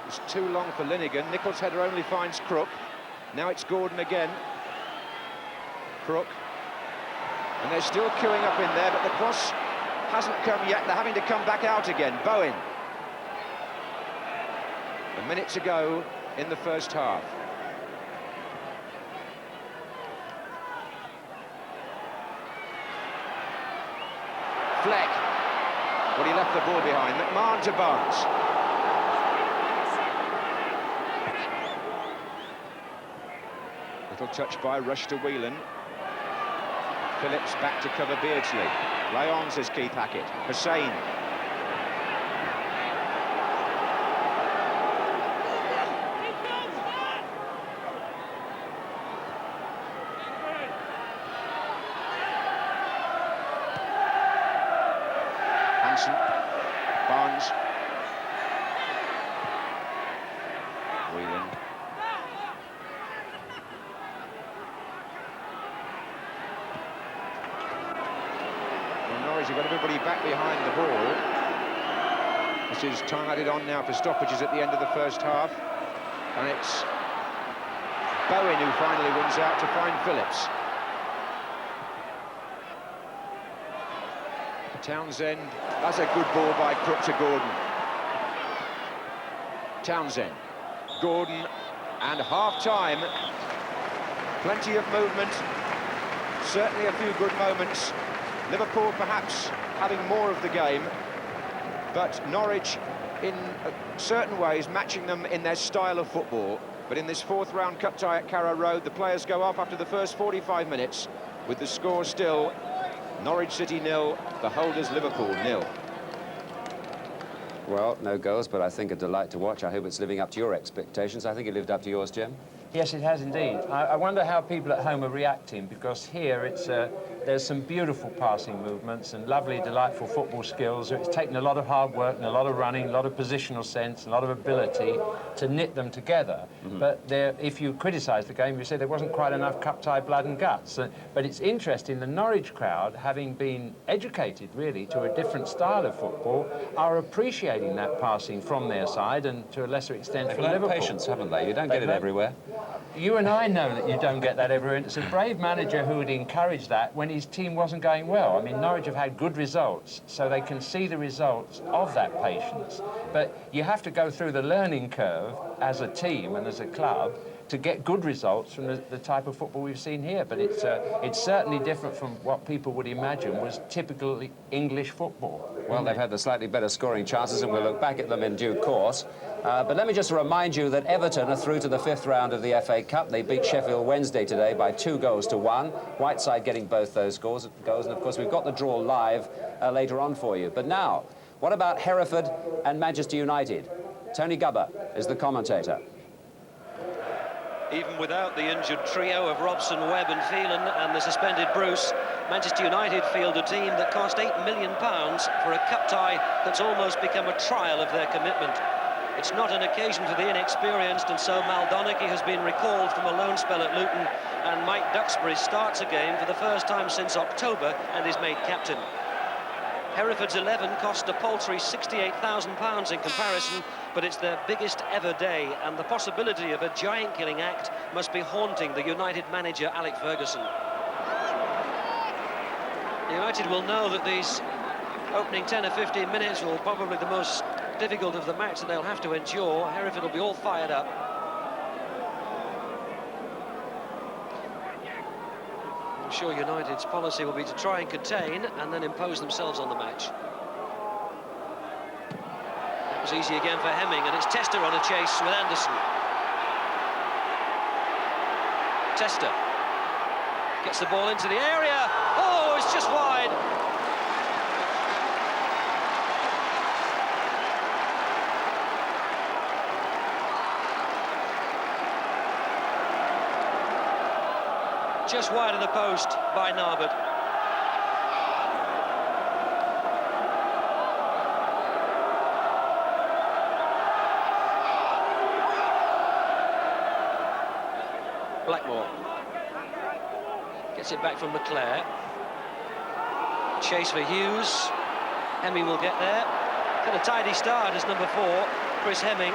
Speaker 4: It's too long for Linnigan. Nichols' header only finds Crook. Now it's Gordon again. Crook. And they're still queuing up in there, but the cross hasn't come yet. They're having to come back out again. Bowen. A minute to go in the first half. Fleck. Well, he left the ball behind. McMahon to Barnes. Little touch by Rush to Whelan. Phillips back to cover Beardsley. Play on, says Keith Hackett. Hussein. Hansen. Barnes. Whelan. Norwich have got everybody back behind the ball. This is time added on now for stoppages at the end of the first half. And it's Bowen who finally wins out to find Phillips. Townsend, that's a good ball by Crook to Gordon. Townsend, Gordon, and half-time. Plenty of movement, certainly a few good moments. Liverpool perhaps having more of the game, but Norwich in certain ways matching them in their style of football. But in this fourth round cup tie at Carrow Road, the players go off after the first 45 minutes with the score still Norwich City 0, the holders Liverpool 0.
Speaker 1: Well, no goals, but I think a delight to watch. I hope it's living up to your expectations. I think it lived up to yours, Jim.
Speaker 3: Yes, it has indeed. I wonder how people at home are reacting, because here it's there's some beautiful passing movements and lovely, delightful football skills. It's taken a lot of hard work and a lot of running, a lot of positional sense, a lot of ability to knit them together. But if you criticise the game, you say there wasn't quite enough cup-tie blood and guts. But it's interesting, the Norwich crowd, having been educated, really, to a different style of football, are appreciating that passing from their side and, to a lesser extent, from Liverpool.
Speaker 1: They've patience, haven't they? You don't get it everywhere.
Speaker 3: You and I know that you don't get that everywhere. It's a brave manager who would encourage that when his team wasn't going well. I mean, Norwich have had good results, so they can see the results of that patience. But you have to go through the learning curve as a team and as a club to get good results from the type of football we've seen here. But it's certainly different from what people would imagine was typical English football.
Speaker 1: Well, they've had the slightly better scoring chances, and we'll look back at them in due course. But let me just remind you that Everton are through to the 5th round of the FA Cup. They beat Sheffield Wednesday today by 2-1. Whiteside getting both those goals. And, of course, we've got the draw live later on for you. But now, what about Hereford and Manchester United? Tony Gubber is the commentator.
Speaker 6: Even without the injured trio of Robson, Webb and Phelan and the suspended Bruce, Manchester United field a team that cost £8 million for a cup tie that's almost become a trial of their commitment. It's not an occasion for the inexperienced, and so Maldoneki has been recalled from a loan spell at Luton, and Mike Duxbury starts a game for the first time since October and is made captain. Hereford's 11 cost a paltry £68,000 in comparison, but it's their biggest ever day, and the possibility of a giant-killing act must be haunting the United manager, Alex Ferguson. United will know that these opening 10 or 15 minutes will probably be the most difficult of the match that they'll have to endure. Hereford will be all fired up. I'm sure United's policy will be to try and contain and then impose themselves on the match. That was easy again for Hemming, and it's Tester on a chase with Anderson. Tester. Gets the ball into the area. Oh, it's just wide. Just wide of the post by Narvik. Blackmore gets it back from Leclerc. Chase for Hughes. Hemming will get there. Got a tidy start as number 4, Chris Hemming.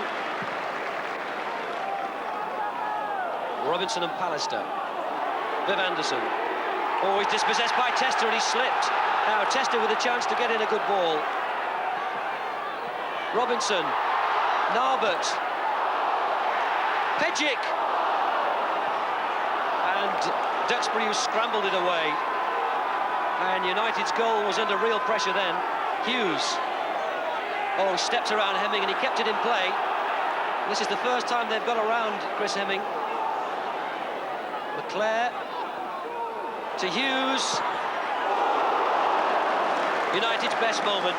Speaker 6: Robinson and Pallister. Viv Anderson. Oh, he's dispossessed by Tester and he slipped. Now Tester with a chance to get in a good ball. Robinson. Narbert. Pejic. And Duxbury who scrambled it away. And United's goal was under real pressure then. Hughes. Oh, stepped around Hemming and he kept it in play. This is the first time they've got around Chris Hemming. Leclerc to Hughes. United's best moment.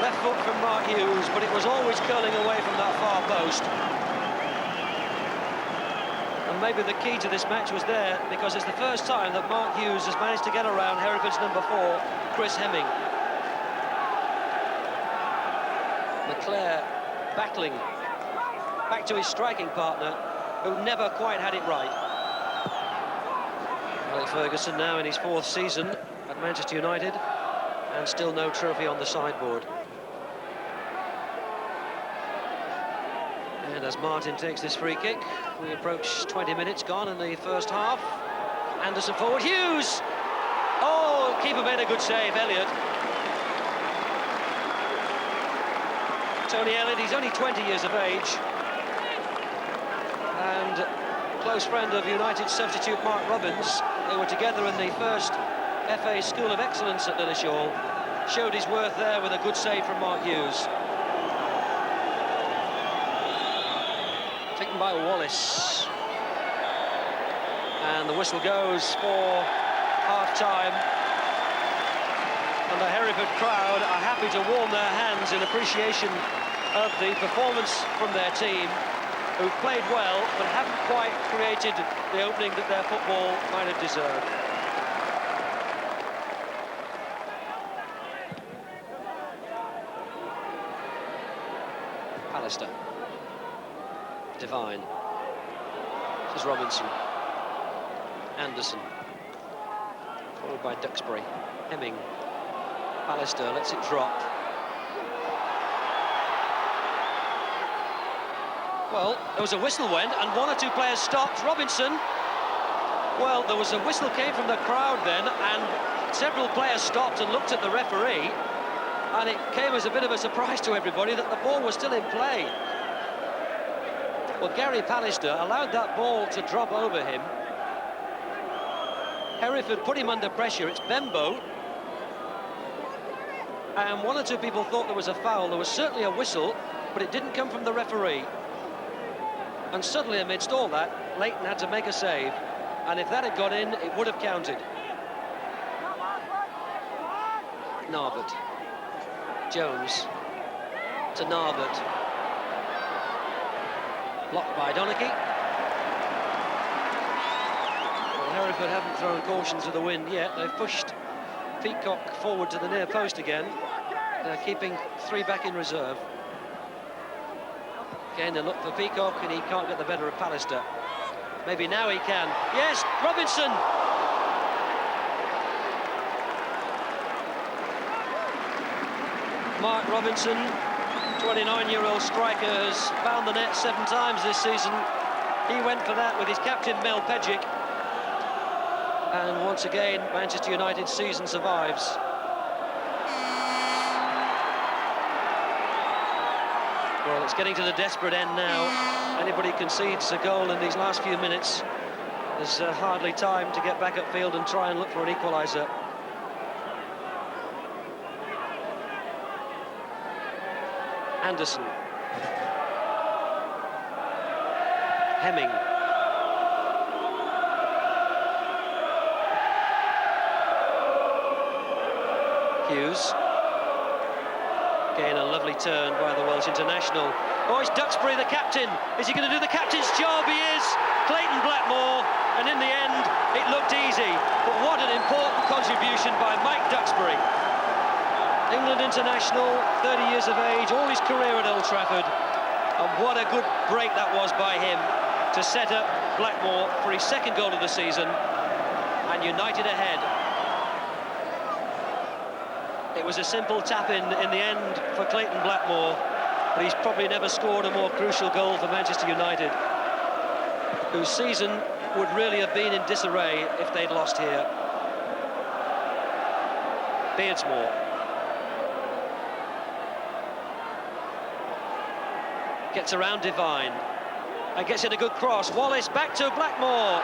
Speaker 6: Left foot from Mark Hughes, but it was always curling away from that far post. And maybe the key to this match was there, because it's the first time that Mark Hughes has managed to get around Hereford's number 4, Chris Hemming. Leclerc battling back to his striking partner, who never quite had it right. Alex Ferguson now in his 4th season at Manchester United, and still no trophy on the sideboard. And as Martin takes this free kick, we approach 20 minutes gone in the first half. Anderson forward, Hughes! Oh, keeper made a good save, Elliott. Tony Elliott, he's only 20 years of age. And close friend of United substitute Mark Robbins. They were together in the first FA School of Excellence at Lillishall. Showed his worth there with a good save from Mark Hughes. Taken by Wallace. And the whistle goes for half-time. And the Hereford crowd are happy to warm their hands in appreciation of the performance from their team, who played well but haven't quite created the opening that their football might have deserved. Pallister. Devine. This is Robinson. Anderson. Followed by Duxbury. Hemming. Pallister lets it drop. Well, there was a whistle went, and 1 or 2 players stopped. Robinson. Well, there was a whistle came from the crowd then, and several players stopped and looked at the referee, and it came as a bit of a surprise to everybody that the ball was still in play. Well, Gary Pallister allowed that ball to drop over him. Hereford put him under pressure. It's Bembo. And 1 or 2 people thought there was a foul. There was certainly a whistle, but it didn't come from the referee. And suddenly, amidst all that, Leighton had to make a save. And if that had got in, it would have counted. Narvik. Jones to Narvik. Blocked by Donachie. Well, Hereford haven't thrown caution to the wind yet. They've pushed Peacock forward to the near post again. They're keeping 3 back in reserve. Again, they look for Peacock, and he can't get the better of Pallister. Maybe now he can. Yes, Robinson! Mark Robinson, 29-year-old striker, has found the net 7 times this season. He went for that with his captain, Mel Pejic. And once again, Manchester United's season survives. Well, it's getting to the desperate end now. Anybody concedes a goal in these last few minutes, there's hardly time to get back upfield and try and look for an equaliser. Anderson. Hemming. Hughes. Again, a lovely turn by the Welsh international. Oh, it's Duxbury, the captain. Is he going to do the captain's job? He is. Clayton Blackmore, and in the end, it looked easy. But what an important contribution by Mike Duxbury. England international, 30 years of age, all his career at Old Trafford. And what a good break that was by him to set up Blackmore for his second goal of the season, and United ahead. It was a simple tap-in the end for Clayton Blackmore, but he's probably never scored a more crucial goal for Manchester United, whose season would really have been in disarray if they'd lost here. Beardsmore. Gets around Devine and gets in a good cross. Wallace back to Blackmore,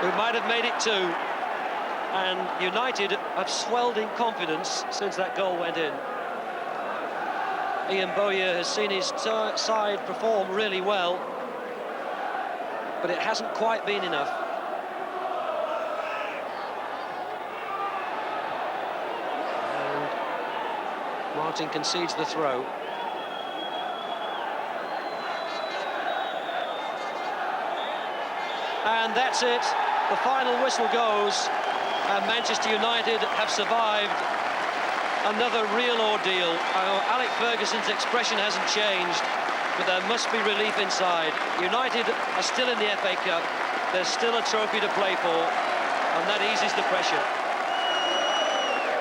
Speaker 6: who might have made it too. And United have swelled in confidence since that goal went in. Ian Bowyer has seen his side perform really well, but it hasn't quite been enough. And Martin concedes the throw. And that's it. The final whistle goes, and Manchester United have survived another real ordeal. Alec Ferguson's expression hasn't changed, but there must be relief inside. United are still in the FA Cup. There's still a trophy to play for, and that eases the pressure.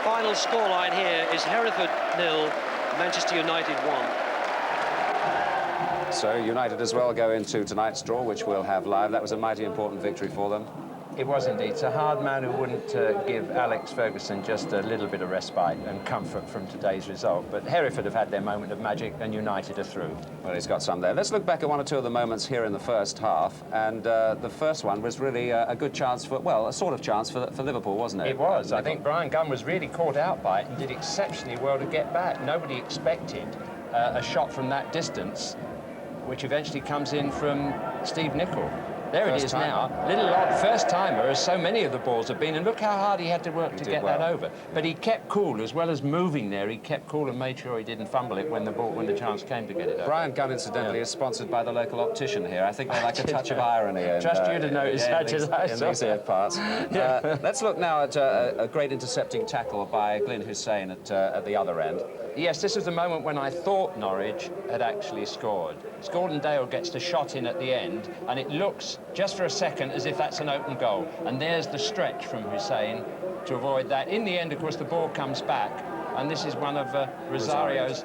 Speaker 6: Final scoreline here is Hereford 0, Manchester United 1.
Speaker 1: So United as well go into tonight's draw, which we'll have live. That was a mighty important victory for them.
Speaker 3: It was indeed. It's a hard man who wouldn't give Alex Ferguson just a little bit of respite and comfort from today's result. But Hereford have had their moment of magic, and United are through.
Speaker 1: Well, he's got some there. Let's look back at one or two of the moments here in the first half. And the first one was really a good chance for, well, a sort of chance for Liverpool, wasn't it?
Speaker 3: It was. I think Brian Gunn was really caught out by it and did exceptionally well to get back. Nobody expected a shot from that distance, which eventually comes in from Steve Nicol. There it is now. Little odd first-timer, as so many of the balls have been, and look how hard he had to work to get that over. But he kept cool, as well as moving there. He kept cool and made sure he didn't fumble it when the chance came to get it over.
Speaker 1: Brian Gunn, incidentally, is sponsored by the local optician here. I think they like a touch of irony.
Speaker 3: Trust you to notice that,
Speaker 1: in these here parts. Let's look now at a great intercepting tackle by Glyn Hussein at the other end.
Speaker 3: Yes, this was the moment when I thought Norwich had actually scored. Gordon Dale gets the shot in at the end, and it looks, just for a second, as if that's an open goal. And there's the stretch from Hussein to avoid that. In the end, of course, the ball comes back, and this is one of Rosario's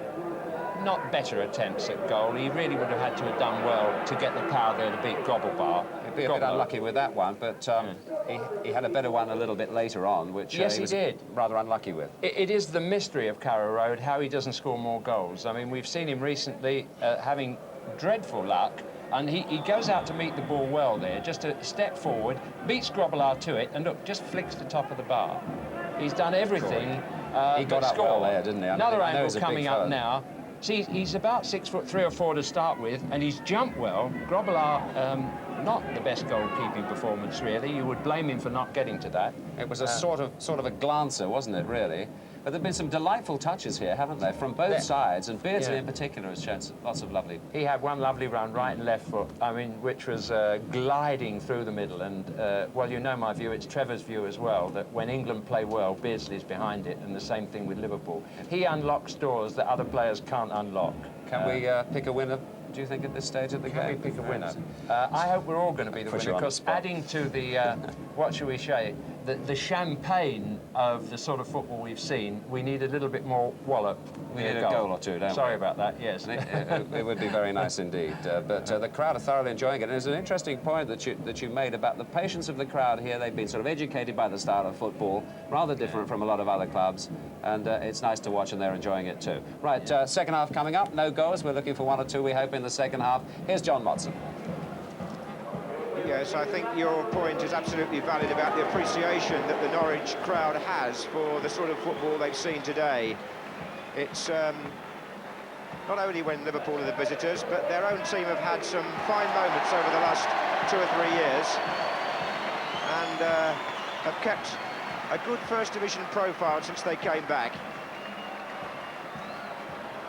Speaker 3: not better attempts at goal. He really would have had to have done well to get the power there to beat Grobblebar.
Speaker 1: He'd be a bit unlucky with that one, but he had a better one a little bit later on, which
Speaker 3: yes,
Speaker 1: he was
Speaker 3: did.
Speaker 1: Rather unlucky with.
Speaker 3: It is the mystery of Carrow Road, how he doesn't score more goals. I mean, we've seen him recently having dreadful luck, and he goes out to meet the ball well there, just a step forward, beats Grobblebar to it, and look, just flicks the top of the bar. He's done everything.
Speaker 1: He got up well there, didn't he?
Speaker 3: Another angle coming up now. See, he's about 6'3" or 4" to start with, and he's jumped well. Grobblebar, not the best goalkeeping performance, really. You would blame him for not getting to that.
Speaker 1: It was a sort of a glancer, wasn't it, really? But there've been some delightful touches here, haven't there, from both sides, and Beardsley in particular has shown lots of lovely...
Speaker 3: He had one lovely run, right and left foot, I mean, which was gliding through the middle, and, well, you know my view, it's Trevor's view as well, that when England play well, Beardsley's behind it, and the same thing with Liverpool. He unlocks doors that other players can't unlock.
Speaker 1: Can we pick a winner, do you think, at this stage of the game?
Speaker 3: Can we pick a winner? I hope we're all going to be the winner, because adding to the, what shall we say, the champagne of the sort of football we've seen, we need a little bit more wallop.
Speaker 1: We need a goal or two, don't we?
Speaker 3: Sorry about that, yes.
Speaker 1: It would be very nice indeed. But the crowd are thoroughly enjoying it. And there's an interesting point that you made about the patience of the crowd here. They've been sort of educated by the style of football, rather different from a lot of other clubs. And it's nice to watch, and they're enjoying it too. Right, second half coming up. No goals. We're looking for one or two, we hope, in the second half. Here's John Motson.
Speaker 4: Yes, I think your point is absolutely valid about the appreciation that the Norwich crowd has for the sort of football they've seen today. It's not only when Liverpool are the visitors, but their own team have had some fine moments over the last 2 or 3 years. And have kept a good First Division profile since they came back.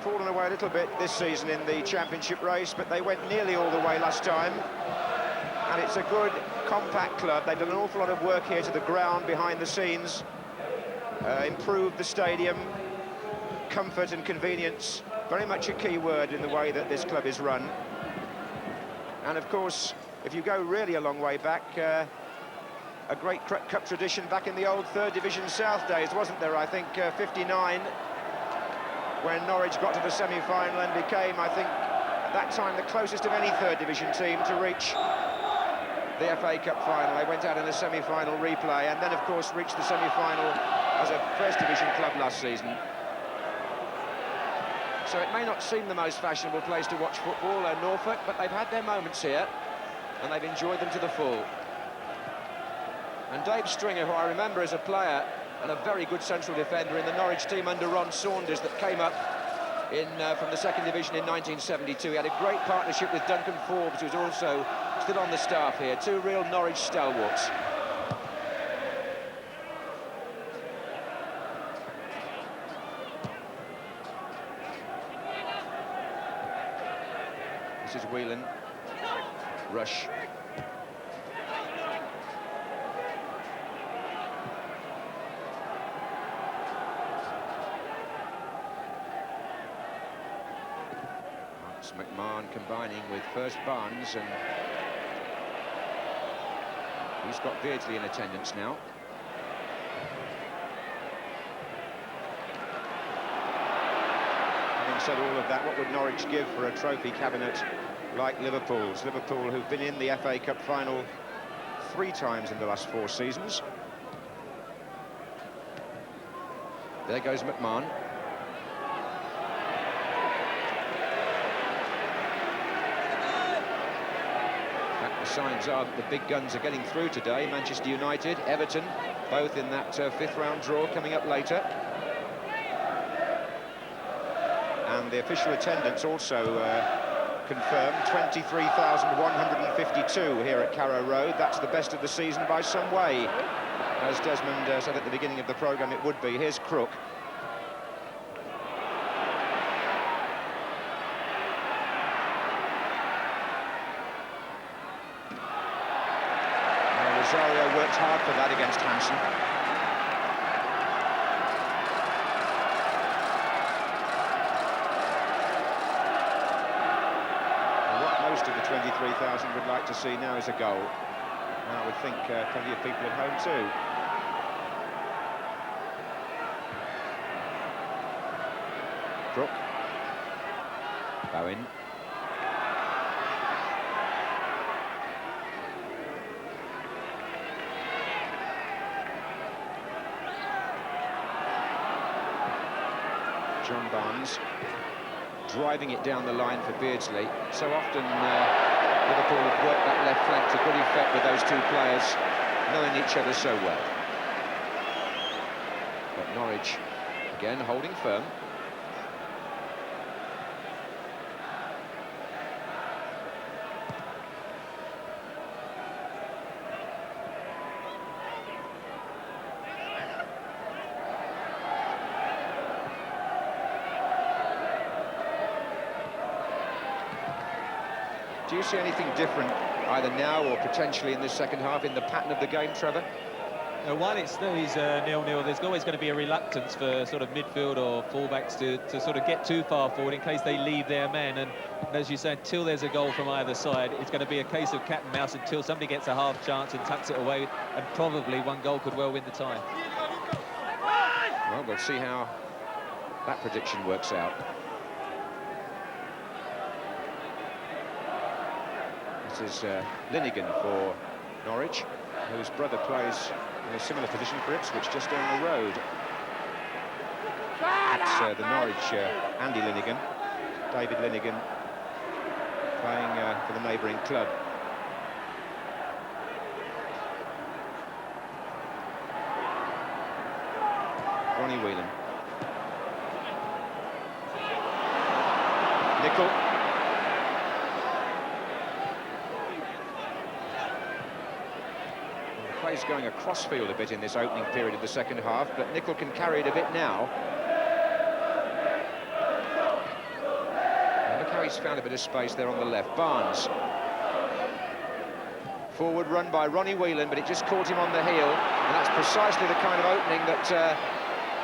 Speaker 4: Fallen away a little bit this season in the Championship race, but they went nearly all the way last time. And it's a good, compact club. They've done an awful lot of work here to the ground, behind the scenes. Improved the stadium. Comfort and convenience, very much a key word in the way that this club is run. And of course, if you go really a long way back, a great cup tradition back in the old Third Division South days, wasn't there? I think 59, when Norwich got to the semi-final and became, I think, at that time the closest of any Third Division team to reach the FA Cup final. They went out in the semi-final replay and then, of course, reached the semi-final as a First Division club last season. So it may not seem the most fashionable place to watch football, Norfolk, but they've had their moments here and they've enjoyed them to the full. And Dave Stringer, who I remember as a player and a very good central defender in the Norwich team under Ron Saunders that came up from the second division in 1972. He had a great partnership with Duncan Forbes, who's also still on the staff here. Two real Norwich stalwarts. This is Whelan. Rush. McMahon combining with first Barnes, and he's got Beardsley in attendance now. Having said all of that, what would Norwich give for a trophy cabinet like Liverpool's? Liverpool, who've been in the FA Cup final 3 times in the last 4 seasons. There goes McMahon. The signs are that the big guns are getting through today. Manchester United, Everton, both in that 5th round draw coming up later. And the official attendance also confirmed, 23,152 here at Carrow Road. That's the best of the season by some way. As Desmond said at the beginning of the programme, it would be. Here's Crook. Rosario worked hard for that against Hansen. And what most of the 23,000 would like to see now is a goal. And I would think plenty of people at home too. Crook. Bowen. John Barnes driving it down the line for Beardsley. So often Liverpool have worked that left flank to good effect with those 2 players knowing each other so well. But Norwich again holding firm. Do you see anything different either now or potentially in this second half in the pattern of the game, Trevor?
Speaker 5: While it stays 0-0, there's always going to be a reluctance for sort of midfield or fullbacks to sort of get too far forward in case they leave their man. And as you say, until there's a goal from either side, it's going to be a case of cat and mouse until somebody gets a half chance and tucks it away, and probably one goal could well win the tie.
Speaker 4: Well, we'll see how that prediction works out. This is Linnigan for Norwich, whose brother plays in a similar position for Ipswich, just down the road. It's the Norwich Andy Linnigan, David Linnigan, playing for the neighbouring club. Ronnie Whelan. Nicol. plays going across field a bit in this opening period of the second half, but Nicol can carry it a bit now. And look how he's found a bit of space there on the left. Barnes. Forward run by Ronnie Whelan, but it just caught him on the heel, and that's precisely the kind of opening that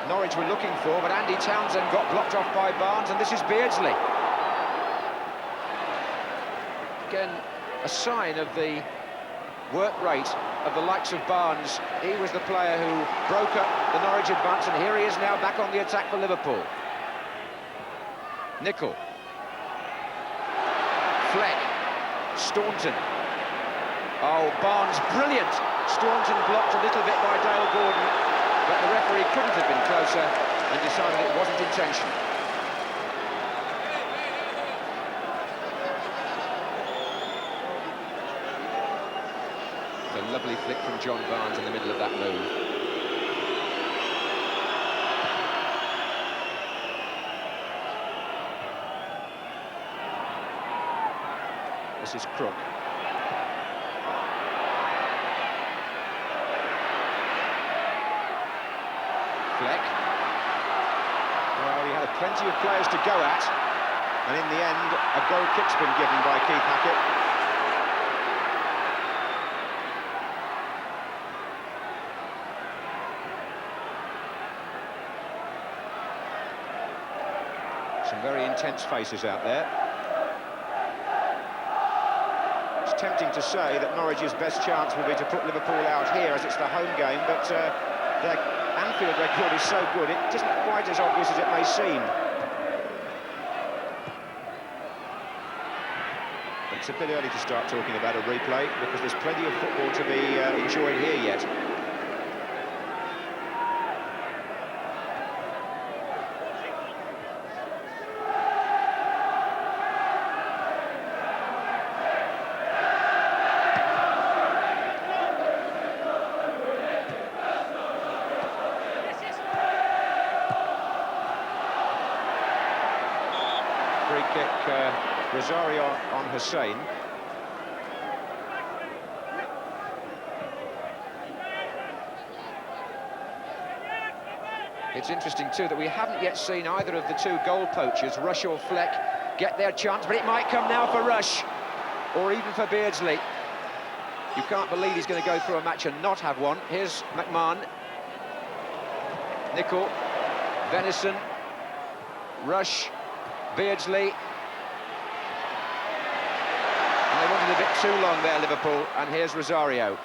Speaker 4: Norwich were looking for, but Andy Townsend got blocked off by Barnes, and this is Beardsley. Again, a sign of the work rate of the likes of Barnes. He was the player who broke up the Norwich advance, and here he is now back on the attack for Liverpool. Nicol. Fleck. Staunton. Oh, Barnes, brilliant! Staunton blocked a little bit by Dale Gordon, but the referee couldn't have been closer and decided it wasn't intentional. A lovely flick from John Barnes in the middle of that move. This is Crook. Fleck. Well, he had plenty of players to go at, and in the end, a goal kick's been given by Keith Hackett. Some very intense faces out there. It's tempting to say that Norwich's best chance will be to put Liverpool out here, as it's the home game, but their Anfield record is so good, it isn't quite as obvious as it may seem. But it's a bit early to start talking about a replay, because there's plenty of football to be enjoyed here yet. Free kick, Rosario on Hussein. It's interesting too that we haven't yet seen either of the two goal poachers, Rush or Fleck, get their chance, but it might come now for Rush, or even for Beardsley. You can't believe he's going to go through a match and not have one. Here's McMahon. Nicol, Venison, Rush, Beardsley. And they wanted a bit too long there, Liverpool, and here's Rosario.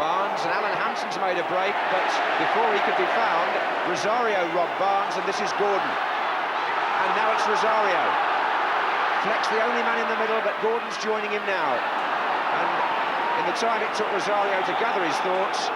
Speaker 4: Barnes, and Alan Hansen's made a break, but before he could be found, Rosario robbed Barnes, and this is Gordon. And now it's Rosario. Fleck's the only man in the middle, but Gordon's joining him now. And in the time it took Rosario to gather his thoughts,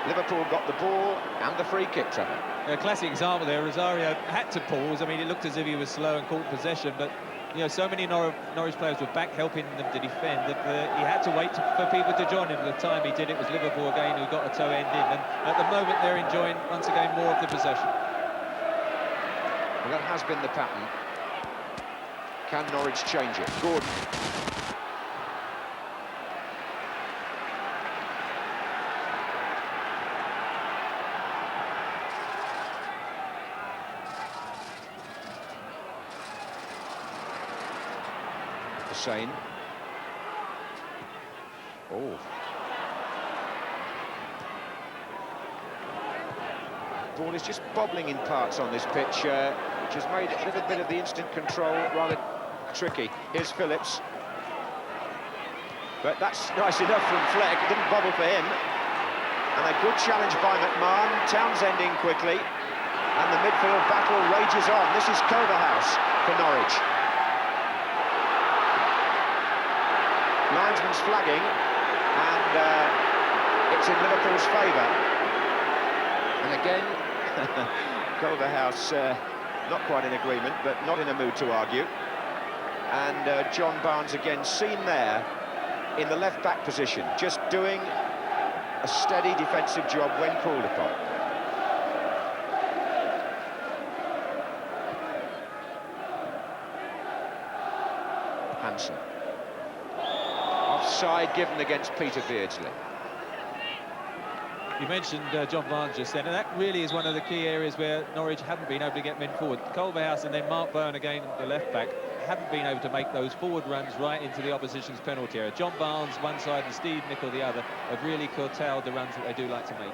Speaker 4: Liverpool got the ball and the free kick to him.
Speaker 5: A classic example there. Rosario had to pause. I mean, it looked as if he was slow and caught possession, but you know, so many Norwich players were back helping them to defend that he had to wait for people to join him. The time he did it was Liverpool again who got a toe end in, and at the moment they're enjoying once again more of the possession.
Speaker 4: Well, that has been the pattern. Can Norwich change it? Gordon. Hussein. Oh. Ball is just bobbling in parts on this pitch, which has made a little bit of the instant control rather tricky. Here's Phillips. But that's nice enough from Fleck. It didn't bobble for him. And a good challenge by McMahon. Townsend in quickly. And the midfield battle rages on. This is Culverhouse for Norwich. Linesman's flagging, and it's in Liverpool's favour. And again, Culverhouse not quite in agreement, but not in a mood to argue. And John Barnes again seen there in the left-back position, just doing a steady defensive job when called upon. offside given against Peter Beardsley.
Speaker 5: You mentioned John Barnes just then, and that really is one of the key areas where Norwich haven't been able to get men forward. Culverhouse and then Mark Bowen again, the left-back, haven't been able to make those forward runs right into the opposition's penalty area. John Barnes one side and Steve Nicol the other have really curtailed the runs that they do like to make.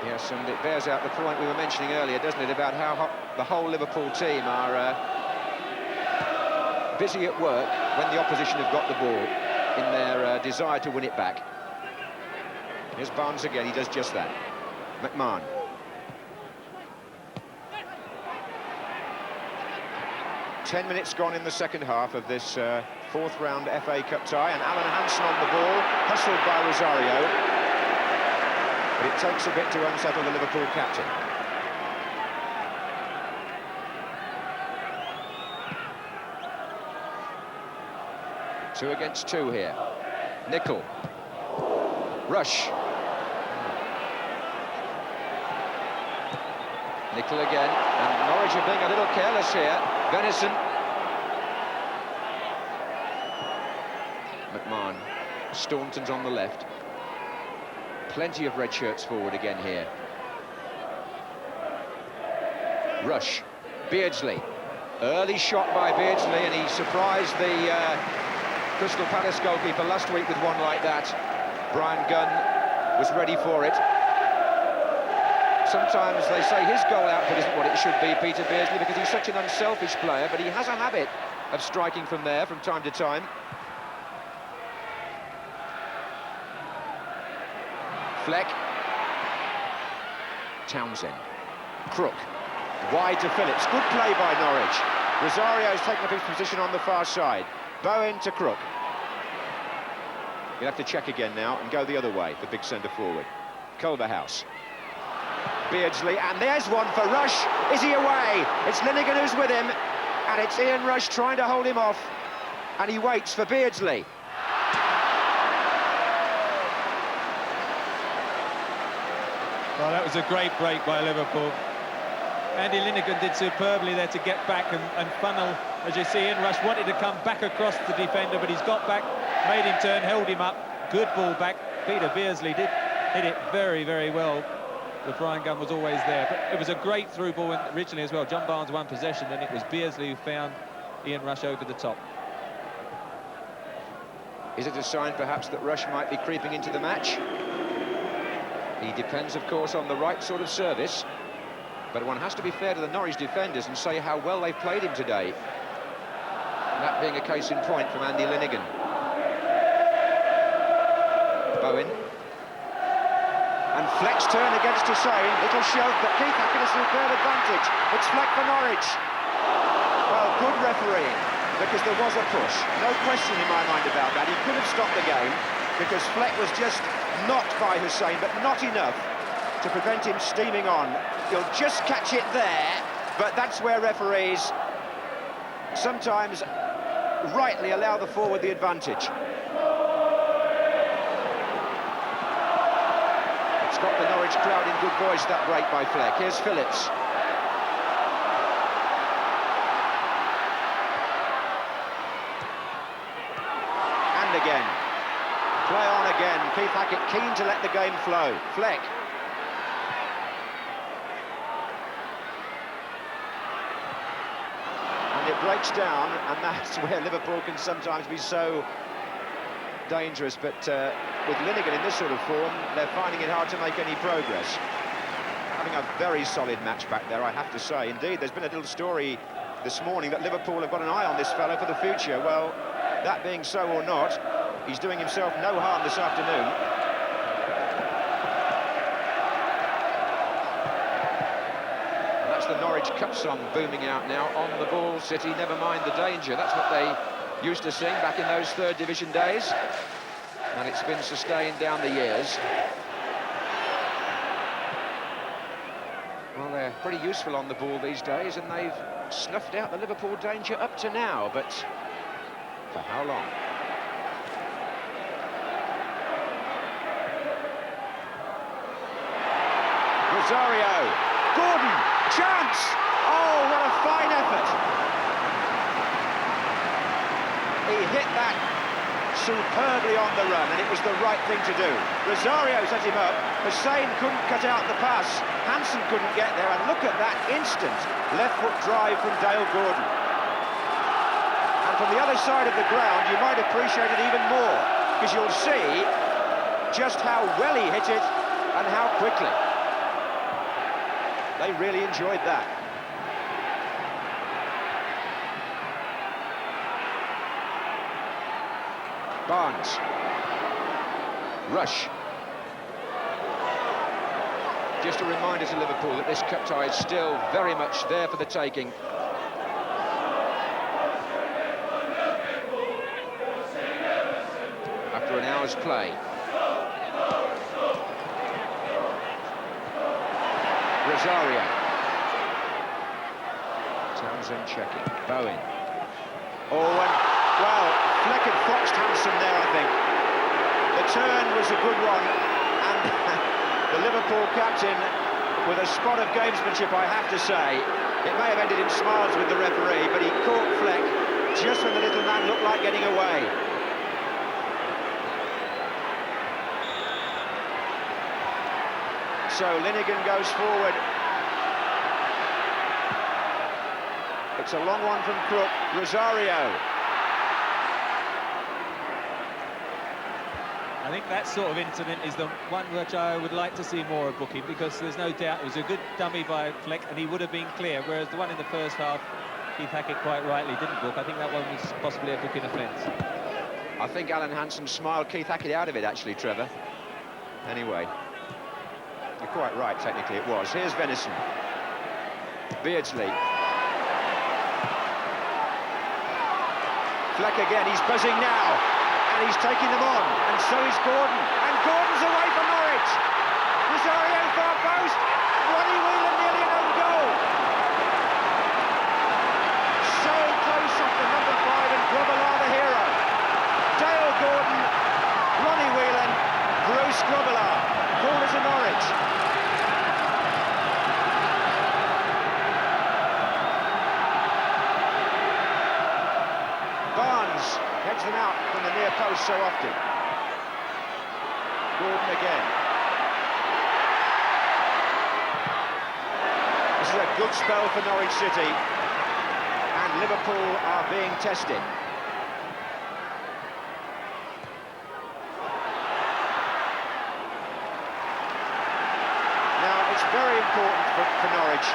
Speaker 4: Yes, and it bears out the point we were mentioning earlier, doesn't it, about how the whole Liverpool team are busy at work when the opposition have got the ball in their desire to win it back. Here's Barnes again, he does just that. McMahon. Ten minutes gone in the second half of this fourth round FA Cup tie, and Alan Hansen on the ball, hustled by Rosario. But it takes a bit to unsettle the Liverpool captain. Two against two here. Nicol. Rush. Nicol again, and Norwich are being a little careless here. Venison. McMahon. Staunton's on the left. Plenty of red shirts forward again here. Rush. Beardsley. Early shot by Beardsley, and he surprised the Crystal Palace goalkeeper last week with one like that. Brian Gunn was ready for it. Sometimes they say his goal output isn't what it should be, Peter Beardsley, because he's such an unselfish player, but he has a habit of striking from there from time to time. Fleck. Townsend. Crook. Wide to Phillips. Good play by Norwich. Rosario's taken up his position on the far side. Bowen to Crook. He'll have to check again now and go the other way, the big centre forward. Culverhouse. Beardsley, and there's one for Rush. Is he away? It's Linegan who's with him, and it's Ian Rush trying to hold him off, and he waits for Beardsley.
Speaker 5: Well, that was a great break by Liverpool. Andy Linegan did superbly there to get back and funnel. As you see, Ian Rush wanted to come back across the defender, but he's got back, made him turn, held him up. Good ball back. Peter Beardsley did hit it very, very well. But Brian Gunn was always there. But it was a great through ball originally as well. John Barnes won possession, then it was Beardsley who found Ian Rush over the top.
Speaker 4: Is it a sign, perhaps, that Rush might be creeping into the match? He depends, of course, on the right sort of service. But one has to be fair to the Norwich defenders and say how well they've played him today. That being a case in point from Andy Linegan. Bowen. And Fleck's turn against Hussain. Little shove, but Keith Hackett a superb advantage. It's Fleck for Norwich. Well, good refereeing, because there was a push. No question in my mind about that. He could have stopped the game, because Fleck was just knocked by Hussain, but not enough to prevent him steaming on. He'll just catch it there, but that's where referees sometimes rightly allow the forward the advantage. It's got the Norwich crowd in good voice, that break by Fleck. Here's Phillips. And again. Play on again. Keith Hackett keen to let the game flow. Fleck. And it breaks down, and that's where Liverpool can sometimes be so dangerous. But with Linegan in this sort of form, they're finding it hard to make any progress. Having a very solid match back there, I have to say. Indeed, there's been a little story this morning that Liverpool have got an eye on this fellow for the future. Well, that being so or not, he's doing himself no harm this afternoon. And that's the Norwich Cup song booming out now. On the ball, City, never mind the danger. That's what they used to sing back in those third division days. And it's been sustained down the years. Well, they're pretty useful on the ball these days, and they've snuffed out the Liverpool danger up to now, but for how long? Rosario, Gordon, chance! Oh, what a fine effort! He hit that superbly on the run, and it was the right thing to do. Rosario set him up. Hussein couldn't cut out the pass. Hansen couldn't get there, and look at that instant left-foot drive from Dale Gordon. And from the other side of the ground, you might appreciate it even more, because you'll see just how well he hit it and how quickly. They really enjoyed that. Barnes. Rush. Just a reminder to Liverpool that this cup tie is still very much there for the taking. After an hour's play. Rosario. Townsend checking. Bowen. Oh, and, well, Fleck had foxed Hansen there, I think. The turn was a good one, and the Liverpool captain, with a spot of gamesmanship, I have to say. It may have ended in smiles with the referee, but he caught Fleck just when the little man looked like getting away. So Linnigan goes forward. It's a long one from Crook. Rosario.
Speaker 5: I think that sort of incident is the one which I would like to see more of booking, because there's no doubt it was a good dummy by Fleck and he would have been clear, whereas the one in the first half, Keith Hackett quite rightly didn't book. I think that one was possibly a booking offence.
Speaker 4: I think Alan Hansen smiled Keith Hackett out of it, actually, Trevor. Anyway, you're quite right, technically it was. Here's Venison. Beardsley. Fleck again, he's buzzing now. And he's taking them on, and so is Gordon. And Gordon's away from Norwich. Rosario far post. Ronnie Whelan nearly an own goal. So close off the number 5, and Grobbelaar the hero. Dale Gordon, Ronnie Whelan, Bruce Grobbelaar. Corner to Norwich. Barnes heads them out from the near post so often. Gordon again. This is a good spell for Norwich City, and Liverpool are being tested. Now, it's very important for Norwich.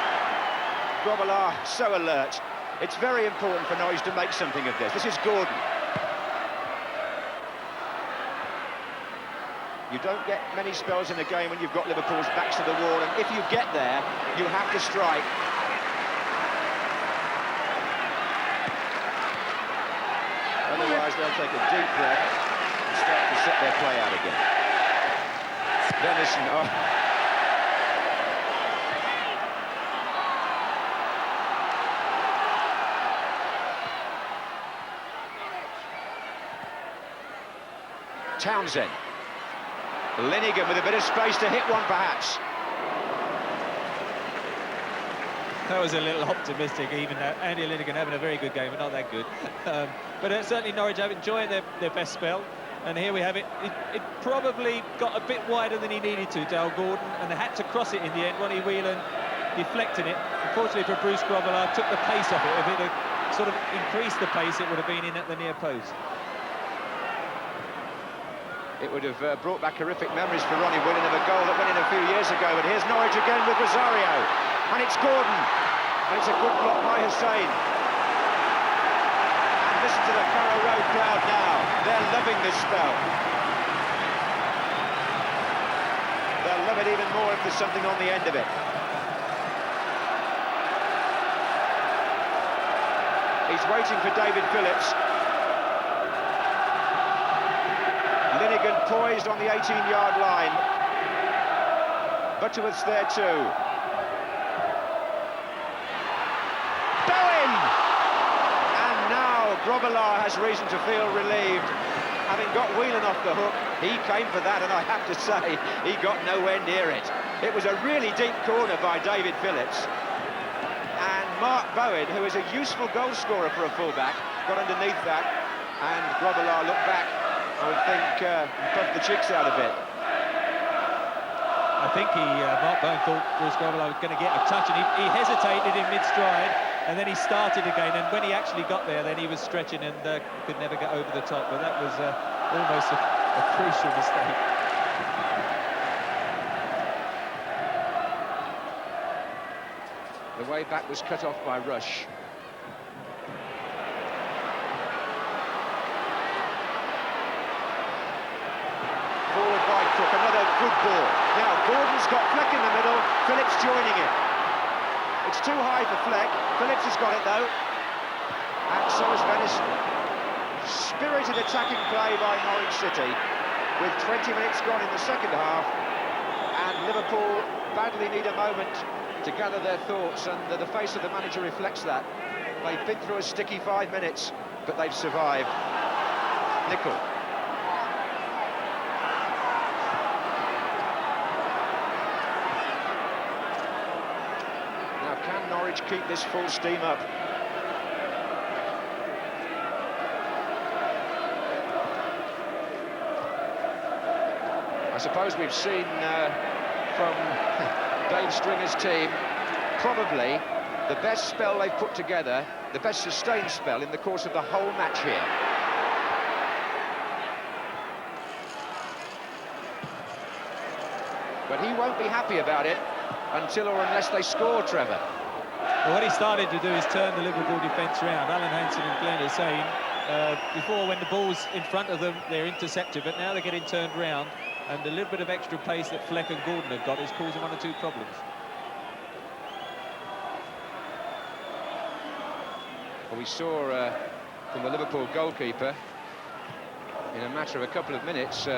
Speaker 4: Grobbelaar so alert. It's very important for Norwich to make something of this. This is Gordon. You don't get many spells in a game when you've got Liverpool's backs to the wall, and if you get there, you have to strike. Otherwise, they'll take a deep breath and start to set their play out again. Venison, oh. Townsend. Linnigan with a bit of space to hit one, perhaps.
Speaker 5: That was a little optimistic, even though Andy Linnigan having a very good game, but not that good. But certainly Norwich have enjoyed their best spell, and here we have it. It probably got a bit wider than he needed to, Dale Gordon, and they had to cross it in the end. Ronnie Whelan deflected it. Unfortunately for Bruce Grobbelaar, took the pace off it. If it had sort of increased the pace, it would have been in at the near post.
Speaker 4: It would have brought back horrific memories for Ronnie Whelan of a goal that went in a few years ago. But here's Norwich again with Rosario. And it's Gordon. And it's a good block by Hussein. And listen to the Carrow Road crowd now. They're loving this spell. They'll love it even more if there's something on the end of it. He's waiting for David Phillips. Linnigan poised on the 18-yard line. Butterworth's there too. Bowen! And now Grobbelaar has reason to feel relieved. Having got Whelan off the hook, he came for that, and I have to say, he got nowhere near it. It was a really deep corner by David Phillips. And Mark Bowen, who is a useful goal scorer for a fullback, got underneath that, and Grobbelaar looked back I would think puffed the cheeks out a bit.
Speaker 5: I think Mark Bowen thought Bruce Grobbelaar was going to get a touch, and he hesitated in mid-stride, and then he started again, and when he actually got there, then he was stretching and could never get over the top, but that was almost a crucial mistake.
Speaker 4: The way back was cut off by Rush. Forward by Crook, another good ball. Now Gordon's got Fleck in the middle, Phillips joining him. It's too high for Fleck, Phillips has got it though. And so has Venison. Spirited attacking play by Norwich City, with 20 minutes gone in the second half, and Liverpool badly need a moment to gather their thoughts, and the face of the manager reflects that. They've been through a sticky 5 minutes, but they've survived. Nicol. Now, can Norwich keep this full steam up? I suppose we've seen from Dave Stringer's team probably the best spell they've put together, the best sustained spell in the course of the whole match here. But he won't be happy about it until or unless they score, Trevor.
Speaker 5: Well, what he started to do is turn the Liverpool defence around. Alan Hansen and Glenn are saying before, when the ball's in front of them, they're intercepted, but now they're getting turned round, and a little bit of extra pace that Fleck and Gordon have got is causing 1 or 2 problems.
Speaker 4: Well, we saw from the Liverpool goalkeeper in a matter of a couple of minutes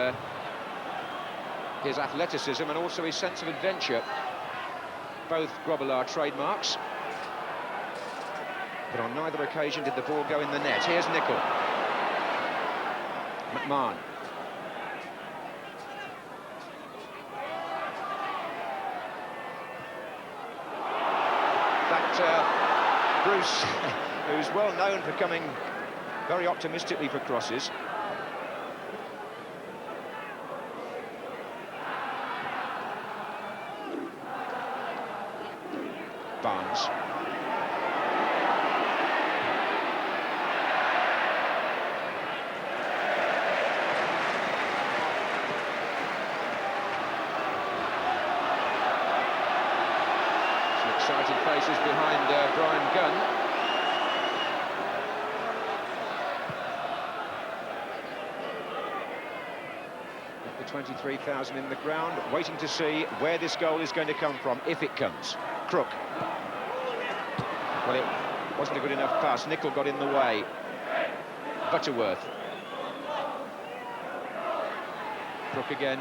Speaker 4: his athleticism and also his sense of adventure, both Grobbelaar trademarks, but on neither occasion did the ball go in the net. Here's Nicol. McMahon. Bruce, who's well known for coming very optimistically for crosses. Barnes. Some excited faces behind Brian Gunn. The 23,000 in the ground, waiting to see where this goal is going to come from, if it comes. Crook. Well, it wasn't a good enough pass. Nicol got in the way. Butterworth. Crook again.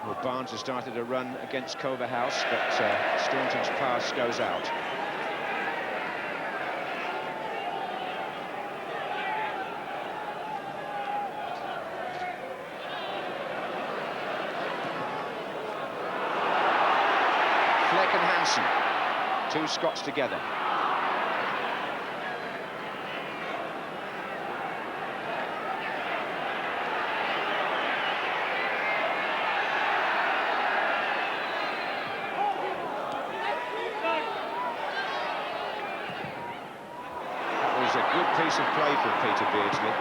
Speaker 4: Well, Barnes has started a run against Culverhouse, but Staunton's pass goes out. Fleck and Hansen, 2 Scots together. That was a good piece of play from Peter Beardsley.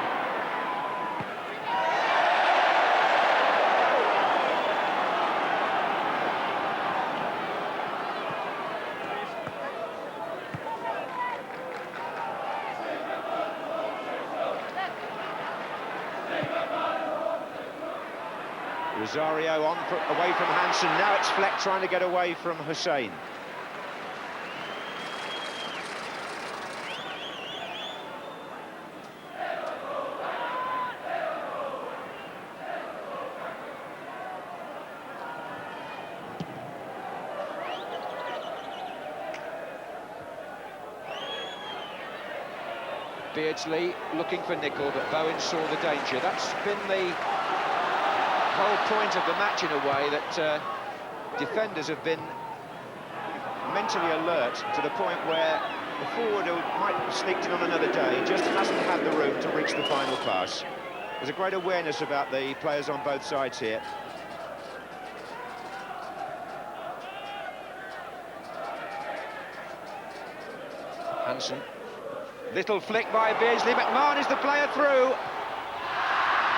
Speaker 4: Rosario on away from Hansen. Now it's Fleck trying to get away from Hussein. Beardsley looking for Nicol, but Bowen saw the danger. That's been the whole point of the match in a way that defenders have been mentally alert to the point where the forward who might have sneaked in on another day just hasn't had the room to reach the final pass. There's a great awareness about the players on both sides here. Hansen. Little flick by Beardsley. McMahon is the player through.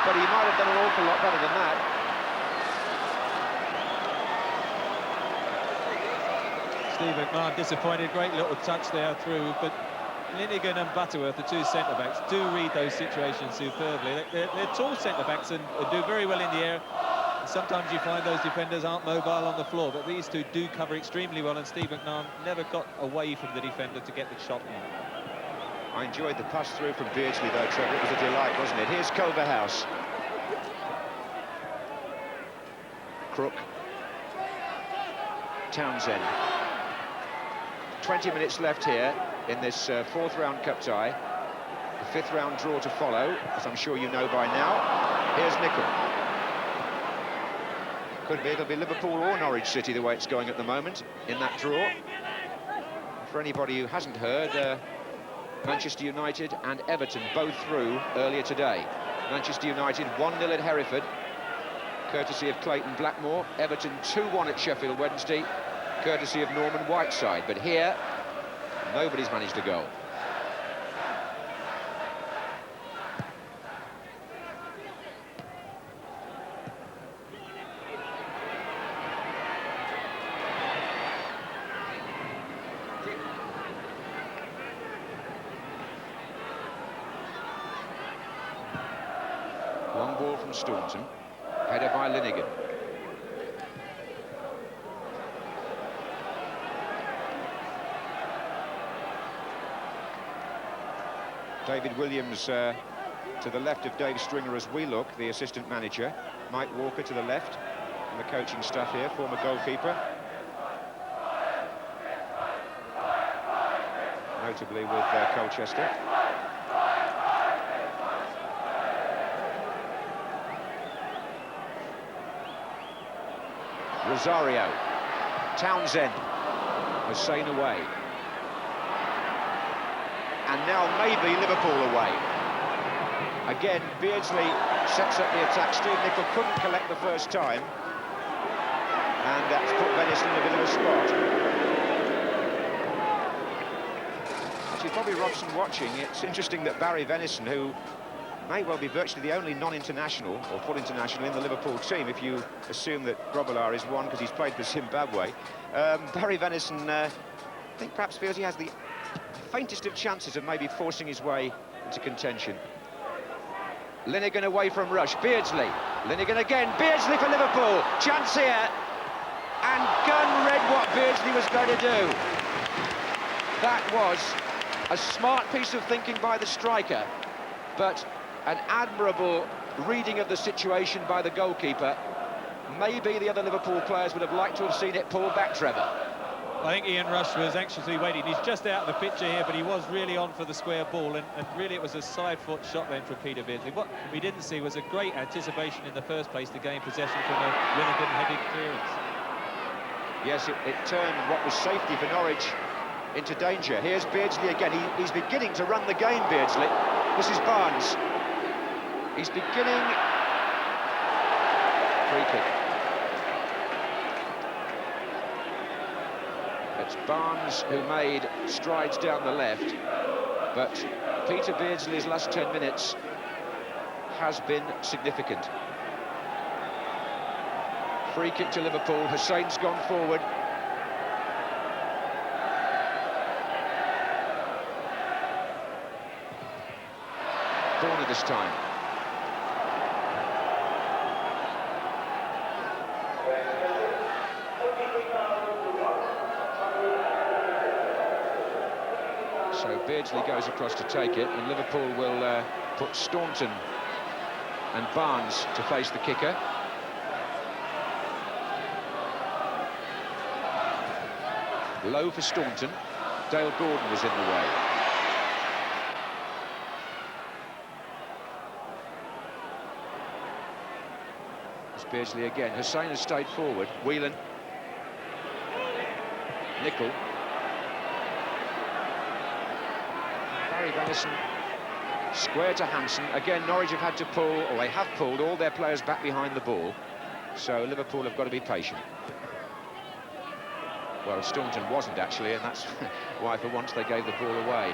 Speaker 4: But he might have done an awful lot better than that.
Speaker 5: Steve McMahon disappointed, great little touch there through, but Linnigan and Butterworth, the two centre-backs, do read those situations superbly. They're tall centre-backs and do very well in the air. Sometimes you find those defenders aren't mobile on the floor, but these two do cover extremely well, and Steve McMahon never got away from the defender to get the shot in.
Speaker 4: I enjoyed the pass through from Beardsley, though, Trevor. It was a delight, wasn't it? Here's Culverhouse. Crook. Townsend. 20 minutes left here in this fourth round cup tie. The fifth round draw to follow, as I'm sure you know by now. Here's Nicol. Could be, it'll be Liverpool or Norwich City the way it's going at the moment in that draw. For anybody who hasn't heard, Manchester United and Everton both through earlier today. Manchester United 1-0 at Hereford, courtesy of Clayton Blackmore. Everton 2-1 at Sheffield Wednesday, courtesy of Norman Whiteside. But here, nobody's managed a goal. Long ball from Staunton, header by Linnigan. David Williams to the left of Dave Stringer as we look, the assistant manager. Mike Walker to the left, and the coaching staff here, former goalkeeper. Notably with Colchester. Rosario. Townsend. Hussein away. And now maybe Liverpool away. Again, Beardsley sets up the attack. Steve Nicol couldn't collect the first time. And that's put Venice in a bit of a spot. Actually, Bobby Robson watching, it's interesting that Barry Venison, who may well be virtually the only non-international or full international in the Liverpool team, if you assume that Grobbelaar is one because he's played for Zimbabwe. Barry Venison, I think perhaps feels he has the faintest of chances of maybe forcing his way into contention. Linnigan away from Rush. Beardsley. Linnigan again. Beardsley for Liverpool. Chance here. And Gunn read what Beardsley was going to do. That was a smart piece of thinking by the striker, but an admirable reading of the situation by the goalkeeper. Maybe the other Liverpool players would have liked to have seen it pulled back, Trevor.
Speaker 5: I think Ian Rush was anxiously waiting. He's just out of the picture here, but he was really on for the square ball, and really it was a side foot shot then from Peter Beardsley. What we didn't see was a great anticipation in the first place to gain possession from a Linnigan headed clearance.
Speaker 4: Yes, it turned what was safety for Norwich into danger. Here's Beardsley again. He's beginning to run the game, Beardsley. This is Barnes. He's beginning... Free kick. It's Barnes who made strides down the left, but Peter Beardsley's last 10 minutes has been significant. Free kick to Liverpool. Hussein's gone forward. Corner this time. So Beardsley goes across to take it, and Liverpool will put Staunton and Barnes to face the kicker. Low for Staunton. Dale Gordon was in the way. It's Beardsley again. Hussain has stayed forward. Whelan. Nicol. Barry Venison. Square to Hansen. Again, Norwich have had to pull, or they have pulled, all their players back behind the ball. So Liverpool have got to be patient. Well, Staunton wasn't actually, and that's why for once they gave the ball away.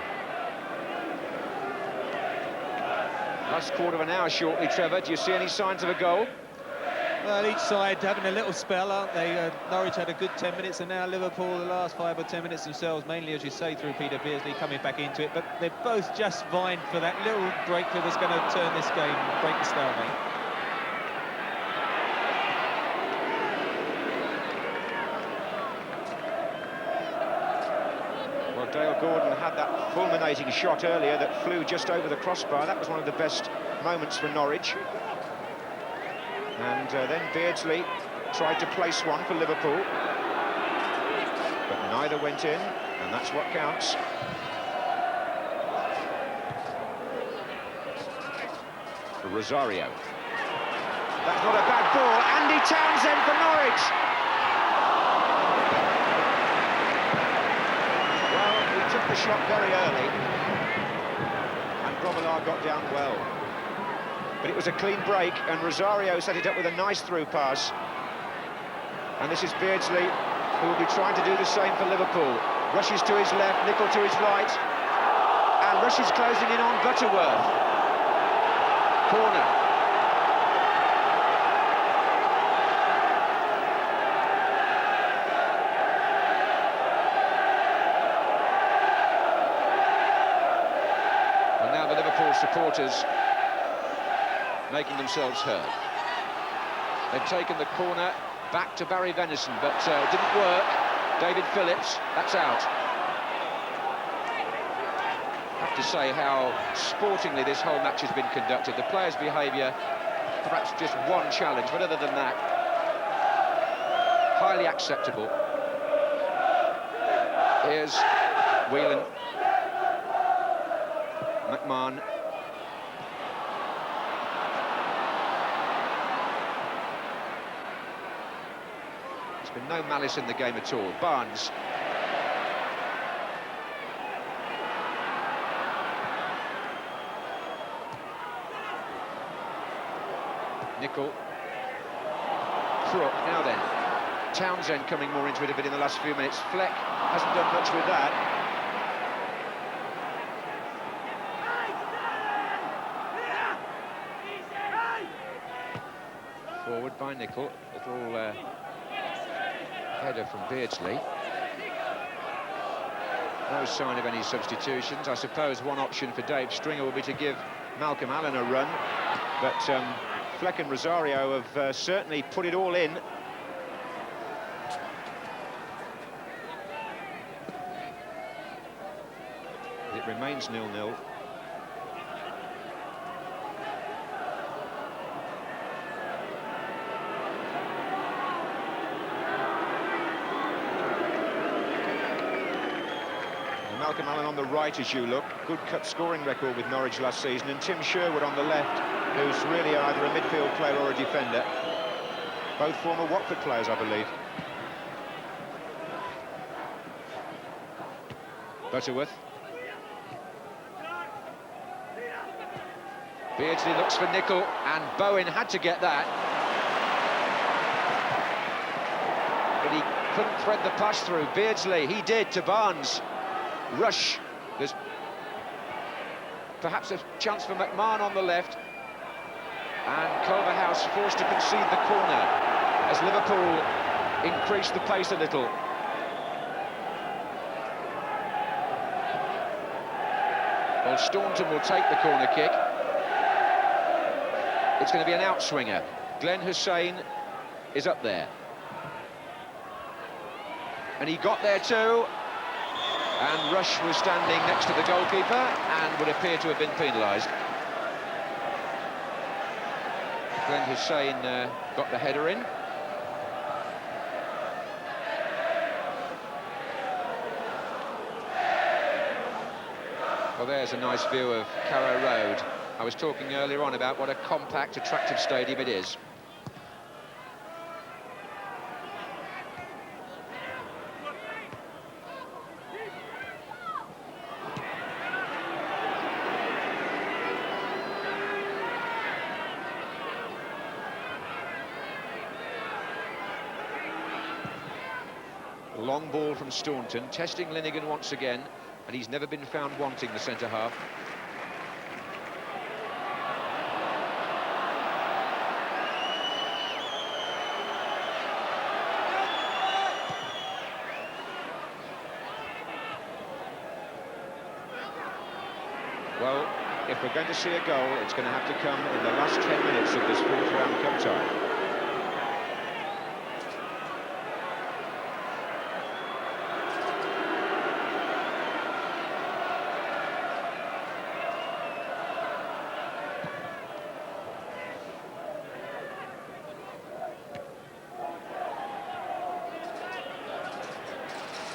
Speaker 4: Last quarter of an hour shortly, Trevor. Do you see any signs of a goal?
Speaker 5: Well, each side having a little spell, aren't they? Norwich had a good 10 minutes, and now Liverpool, the last 5 or 10 minutes themselves, mainly, as you say, through Peter Beardsley coming back into it. But they're both just vying for that little break that was going to turn this game, break the stalemate.
Speaker 4: Well, Dale Gordon had that fulminating shot earlier that flew just over the crossbar. That was one of the best moments for Norwich. And then Beardsley tried to place one for Liverpool, but neither went in, and that's what counts. Rosario. That's not a bad ball. Andy Townsend for Norwich. Well, he took the shot very early, and Grobbelaar got down well. But it was a clean break, and Rosario set it up with a nice through pass. And this is Beardsley, who will be trying to do the same for Liverpool. Rushes to his left, Nicol to his right. And Rush is closing in on Butterworth. Corner. And now the Liverpool supporters making themselves heard. They've taken the corner back to Barry Venison, but it didn't work. David Phillips, that's out. I have to say how sportingly this whole match has been conducted. The players' behaviour, perhaps just one challenge, but other than that, highly acceptable. Here's Whelan. McMahon. Been no malice in the game at all. Barnes. Nicol. Crook. Now then, Townsend coming more into it a bit in the last few minutes. Fleck hasn't done much with that. Forward by Nicol. Little header from Beardsley. No sign of any substitutions. I suppose one option for Dave Stringer will be to give Malcolm Allen a run, but Fleck and Rosario have certainly put it all in. It remains 0-0. Malcolm Allen on the right as you look. Good cut scoring record with Norwich last season. And Tim Sherwood on the left, who's really either a midfield player or a defender. Both former Watford players, I believe. Butterworth. Beardsley looks for Nicol, and Bowen had to get that. But he couldn't thread the pass through. Beardsley, he did to Barnes. Rush, there's perhaps a chance for McMahon on the left, and Culverhouse forced to concede the corner as Liverpool increase the pace a little. Well, Staunton will take the corner kick. It's going to be an outswinger. Glenn Hussain is up there. And he got there too. And Rush was standing next to the goalkeeper and would appear to have been penalised. Glenn Hussain got the header in. Well, there's a nice view of Carrow Road. I was talking earlier on about what a compact, attractive stadium it is. Long ball from Staunton, testing Linnigan once again, and he's never been found wanting, the centre-half. Well, if we're going to see a goal, it's going to have to come in the last 10 minutes of this fourth-round cup tie.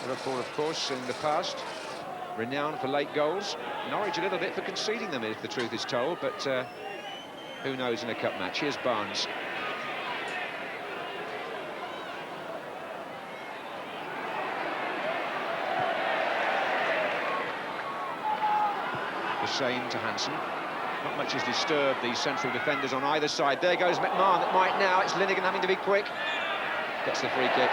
Speaker 4: Liverpool, of course, in the past, renowned for late goals. Norwich a little bit for conceding them, if the truth is told, but who knows in a cup match. Here's Barnes. Hussein to Hansen. Not much has disturbed these central defenders on either side. There goes McMahon, that might now. It's Linnigan having to be quick. Gets the free kick.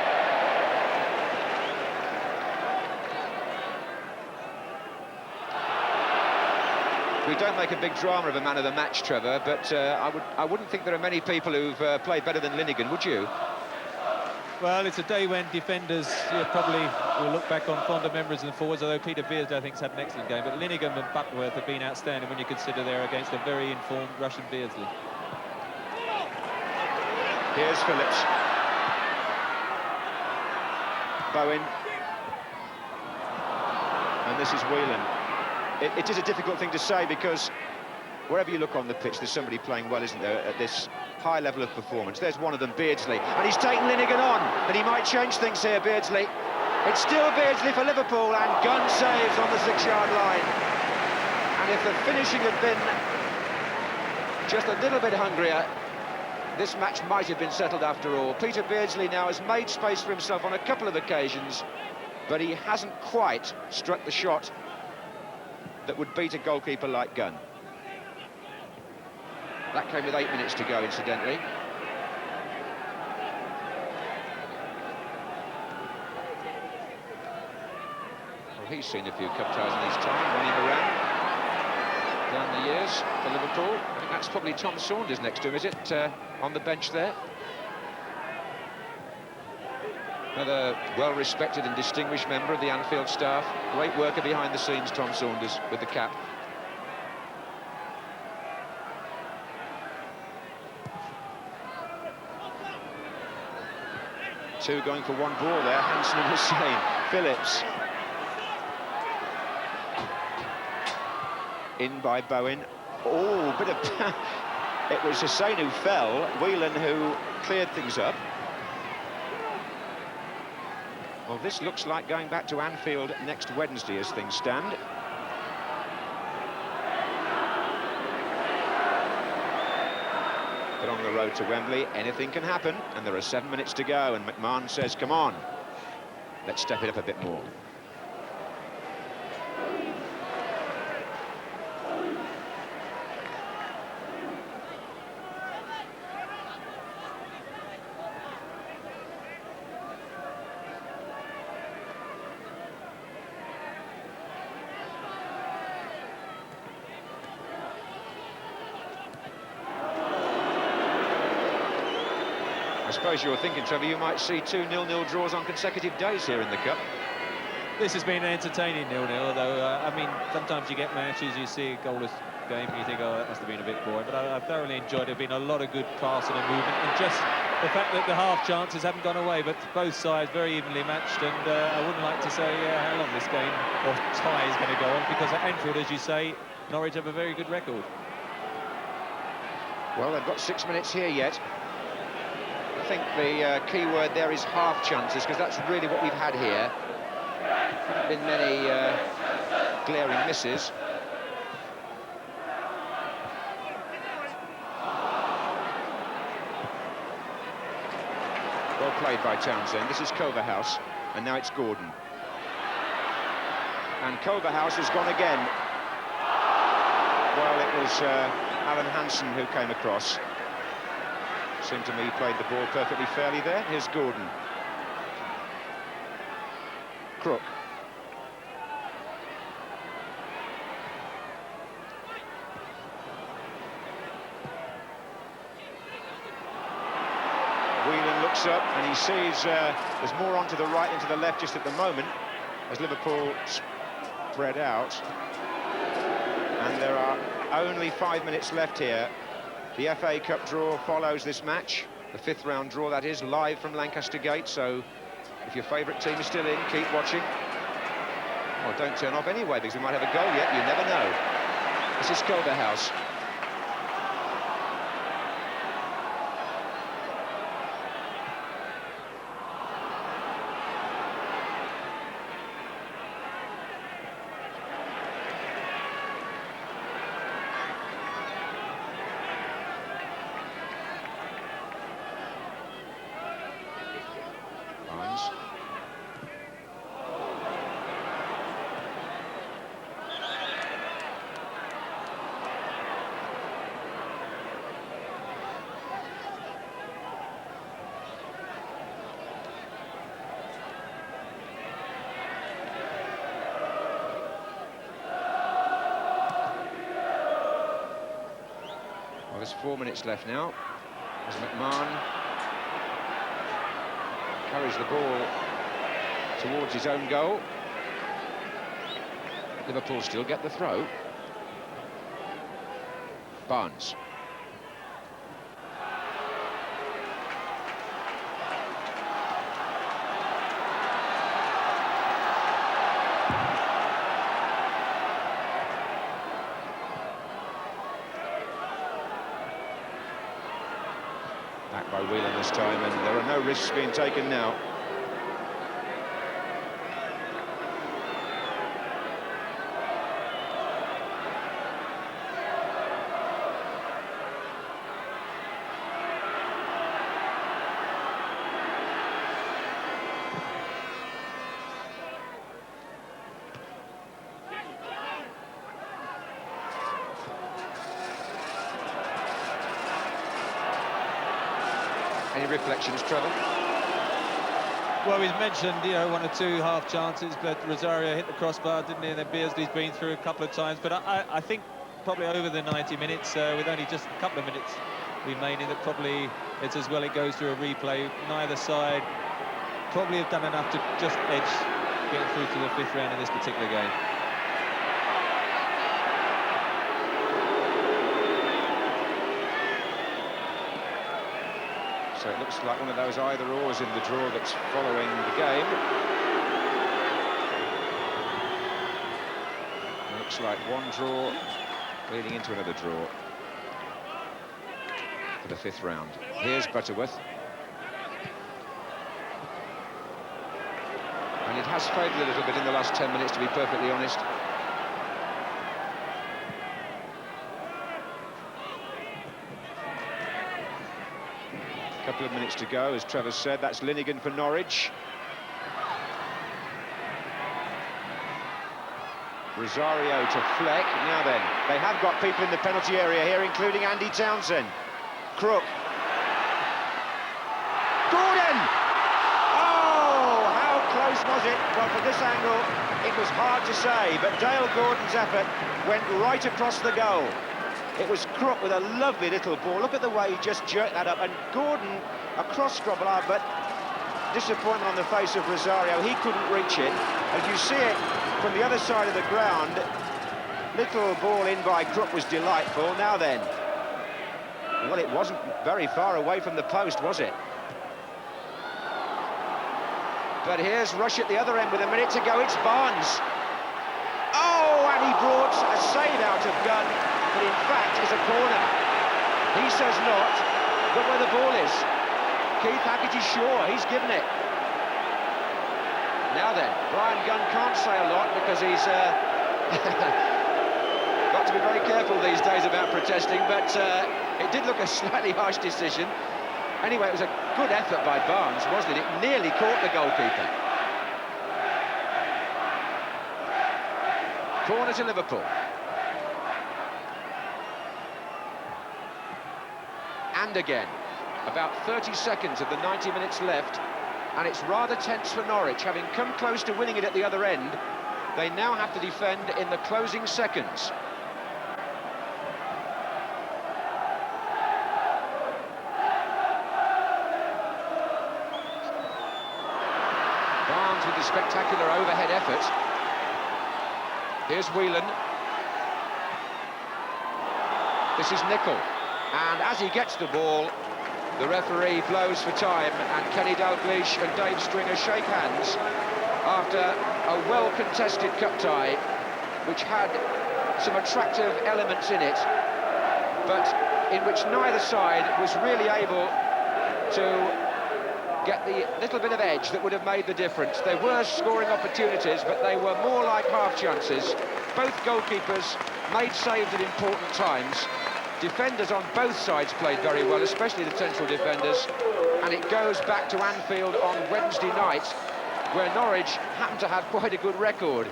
Speaker 4: We don't make a big drama of a man of the match, Trevor, but I wouldn't think there are many people who've played better than Linnigan, would you?
Speaker 5: Well, it's a day when defenders probably will look back on fonder memories of the forwards, although Peter Beardsley, I think, has had an excellent game. But Linnigan and Butterworth have been outstanding when you consider they're against a very informed Russian Beardsley.
Speaker 4: Here's Phillips. Bowen. And this is Whelan. It is a difficult thing to say because wherever you look on the pitch, there's somebody playing well, isn't there, at this high level of performance. There's one of them, Beardsley, and he's taken Linnigan on, but he might change things here, Beardsley. It's still Beardsley for Liverpool, and Gunn saves on the 6-yard line. And if the finishing had been just a little bit hungrier, this match might have been settled after all. Peter Beardsley now has made space for himself on a couple of occasions, but he hasn't quite struck the shot that would beat a goalkeeper like Gunn. That came with 8 minutes to go, incidentally. Well, he's seen a few cup ties in his time, running around down the years for Liverpool. I think that's probably Tom Saunders next to him, is it, on the bench there? Another well-respected and distinguished member of the Anfield staff. Great worker behind the scenes, Tom Saunders, with the cap. Two going for one ball there, Hansen and Hussein. Phillips. In by Bowen. Oh, bit of... It was Hussein who fell, Whelan who cleared things up. Well, this looks like going back to Anfield next Wednesday as things stand. But on the road to Wembley, anything can happen, and there are 7 minutes to go, and McMahon says, come on, let's step it up a bit more. I suppose you were thinking, Trevor, you might see 2 0-0 draws on consecutive days here in the Cup.
Speaker 5: This has been an entertaining 0-0, although, I mean, sometimes you get matches, you see a goalless game, and you think, oh, that must have been a bit boring. But I thoroughly enjoyed it. There's been a lot of good passing and movement, and just the fact that the half chances haven't gone away, but both sides very evenly matched, and I wouldn't like to say how long this game or tie is going to go on, because at Anfield, as you say, Norwich have a very good record.
Speaker 4: Well, they've got 6 minutes here yet. I think the key word there is half chances, because that's really what we've had here. Haven't been many glaring misses. Well played by Townsend. This is Culverhouse, and now it's Gordon. And Culverhouse has gone again. Well, it was Alan Hansen who came across. Seemed to me he played the ball perfectly fairly there. Here's Gordon. Crook. Whelan looks up and he sees there's more onto the right than to the left just at the moment as Liverpool spread out. And there are only 5 minutes left here. The FA Cup draw follows this match. The 5th round draw, that is, live from Lancaster Gate. So if your favourite team is still in, keep watching. Or don't turn off anyway, because we might have a goal yet. You never know. This is Culverhouse. Well, there's 4 minutes left now as McMahon carries the ball towards his own goal. Liverpool still get the throw. Barnes. Back by Whelan this time, and there are no risks being taken now. Any reflections, Trevor?
Speaker 5: Well, he's mentioned, you know, 1 or 2 half chances, but Rosario hit the crossbar, didn't he? And then Beardsley's been through a couple of times. But I think probably over the 90 minutes, with only just a couple of minutes remaining, that probably it's as well it goes through a replay. Neither side probably have done enough to just edge getting through to the 5th round in this particular game.
Speaker 4: So it looks like one of those either-ors in the draw that's following the game. It looks like one draw leading into another draw for the 5th round. Here's Butterworth. And it has faded a little bit in the last 10 minutes, to be perfectly honest. Couple of minutes to go, as Trevor said. That's Linnigan for Norwich. Rosario to Fleck. Now then, they have got people in the penalty area here, including Andy Townsend. Crook. Gordon! Oh, how close was it? Well, from this angle, it was hard to say, but Dale Gordon's effort went right across the goal. It was Crook with a lovely little ball. Look at the way he just jerked that up. And Gordon, a cross-scrobble, but disappointment on the face of Rosario. He couldn't reach it. As you see it from the other side of the ground, little ball in by Crook was delightful. Now then, well, it wasn't very far away from the post, was it? But here's Rush at the other end with a minute to go. It's Barnes. Oh, and he brought a save out of gun. But in fact, it's a corner. He says not, but where the ball is. Keith Hackett is sure, he's given it. Now then, Brian Gunn can't say a lot because he's got to be very careful these days about protesting, but it did look a slightly harsh decision. Anyway, it was a good effort by Barnes, wasn't it? It nearly caught the goalkeeper. Corner to Liverpool. And again, about 30 seconds of the 90 minutes left. and it's rather tense for Norwich. Having come close to winning it at the other end, they now have to defend in the closing seconds. Barnes with the spectacular overhead effort. Here's Whelan. This is Nicol. And as he gets the ball, the referee blows for time, and Kenny Dalglish and Dave Stringer shake hands after a well-contested cup tie, which had some attractive elements in it, but in which neither side was really able to get the little bit of edge that would have made the difference. There were scoring opportunities, but they were more like half chances. Both goalkeepers made saves at important times. Defenders on both sides played very well, especially the central defenders, and it goes back to Anfield on Wednesday night, where Norwich happened to have quite a good record,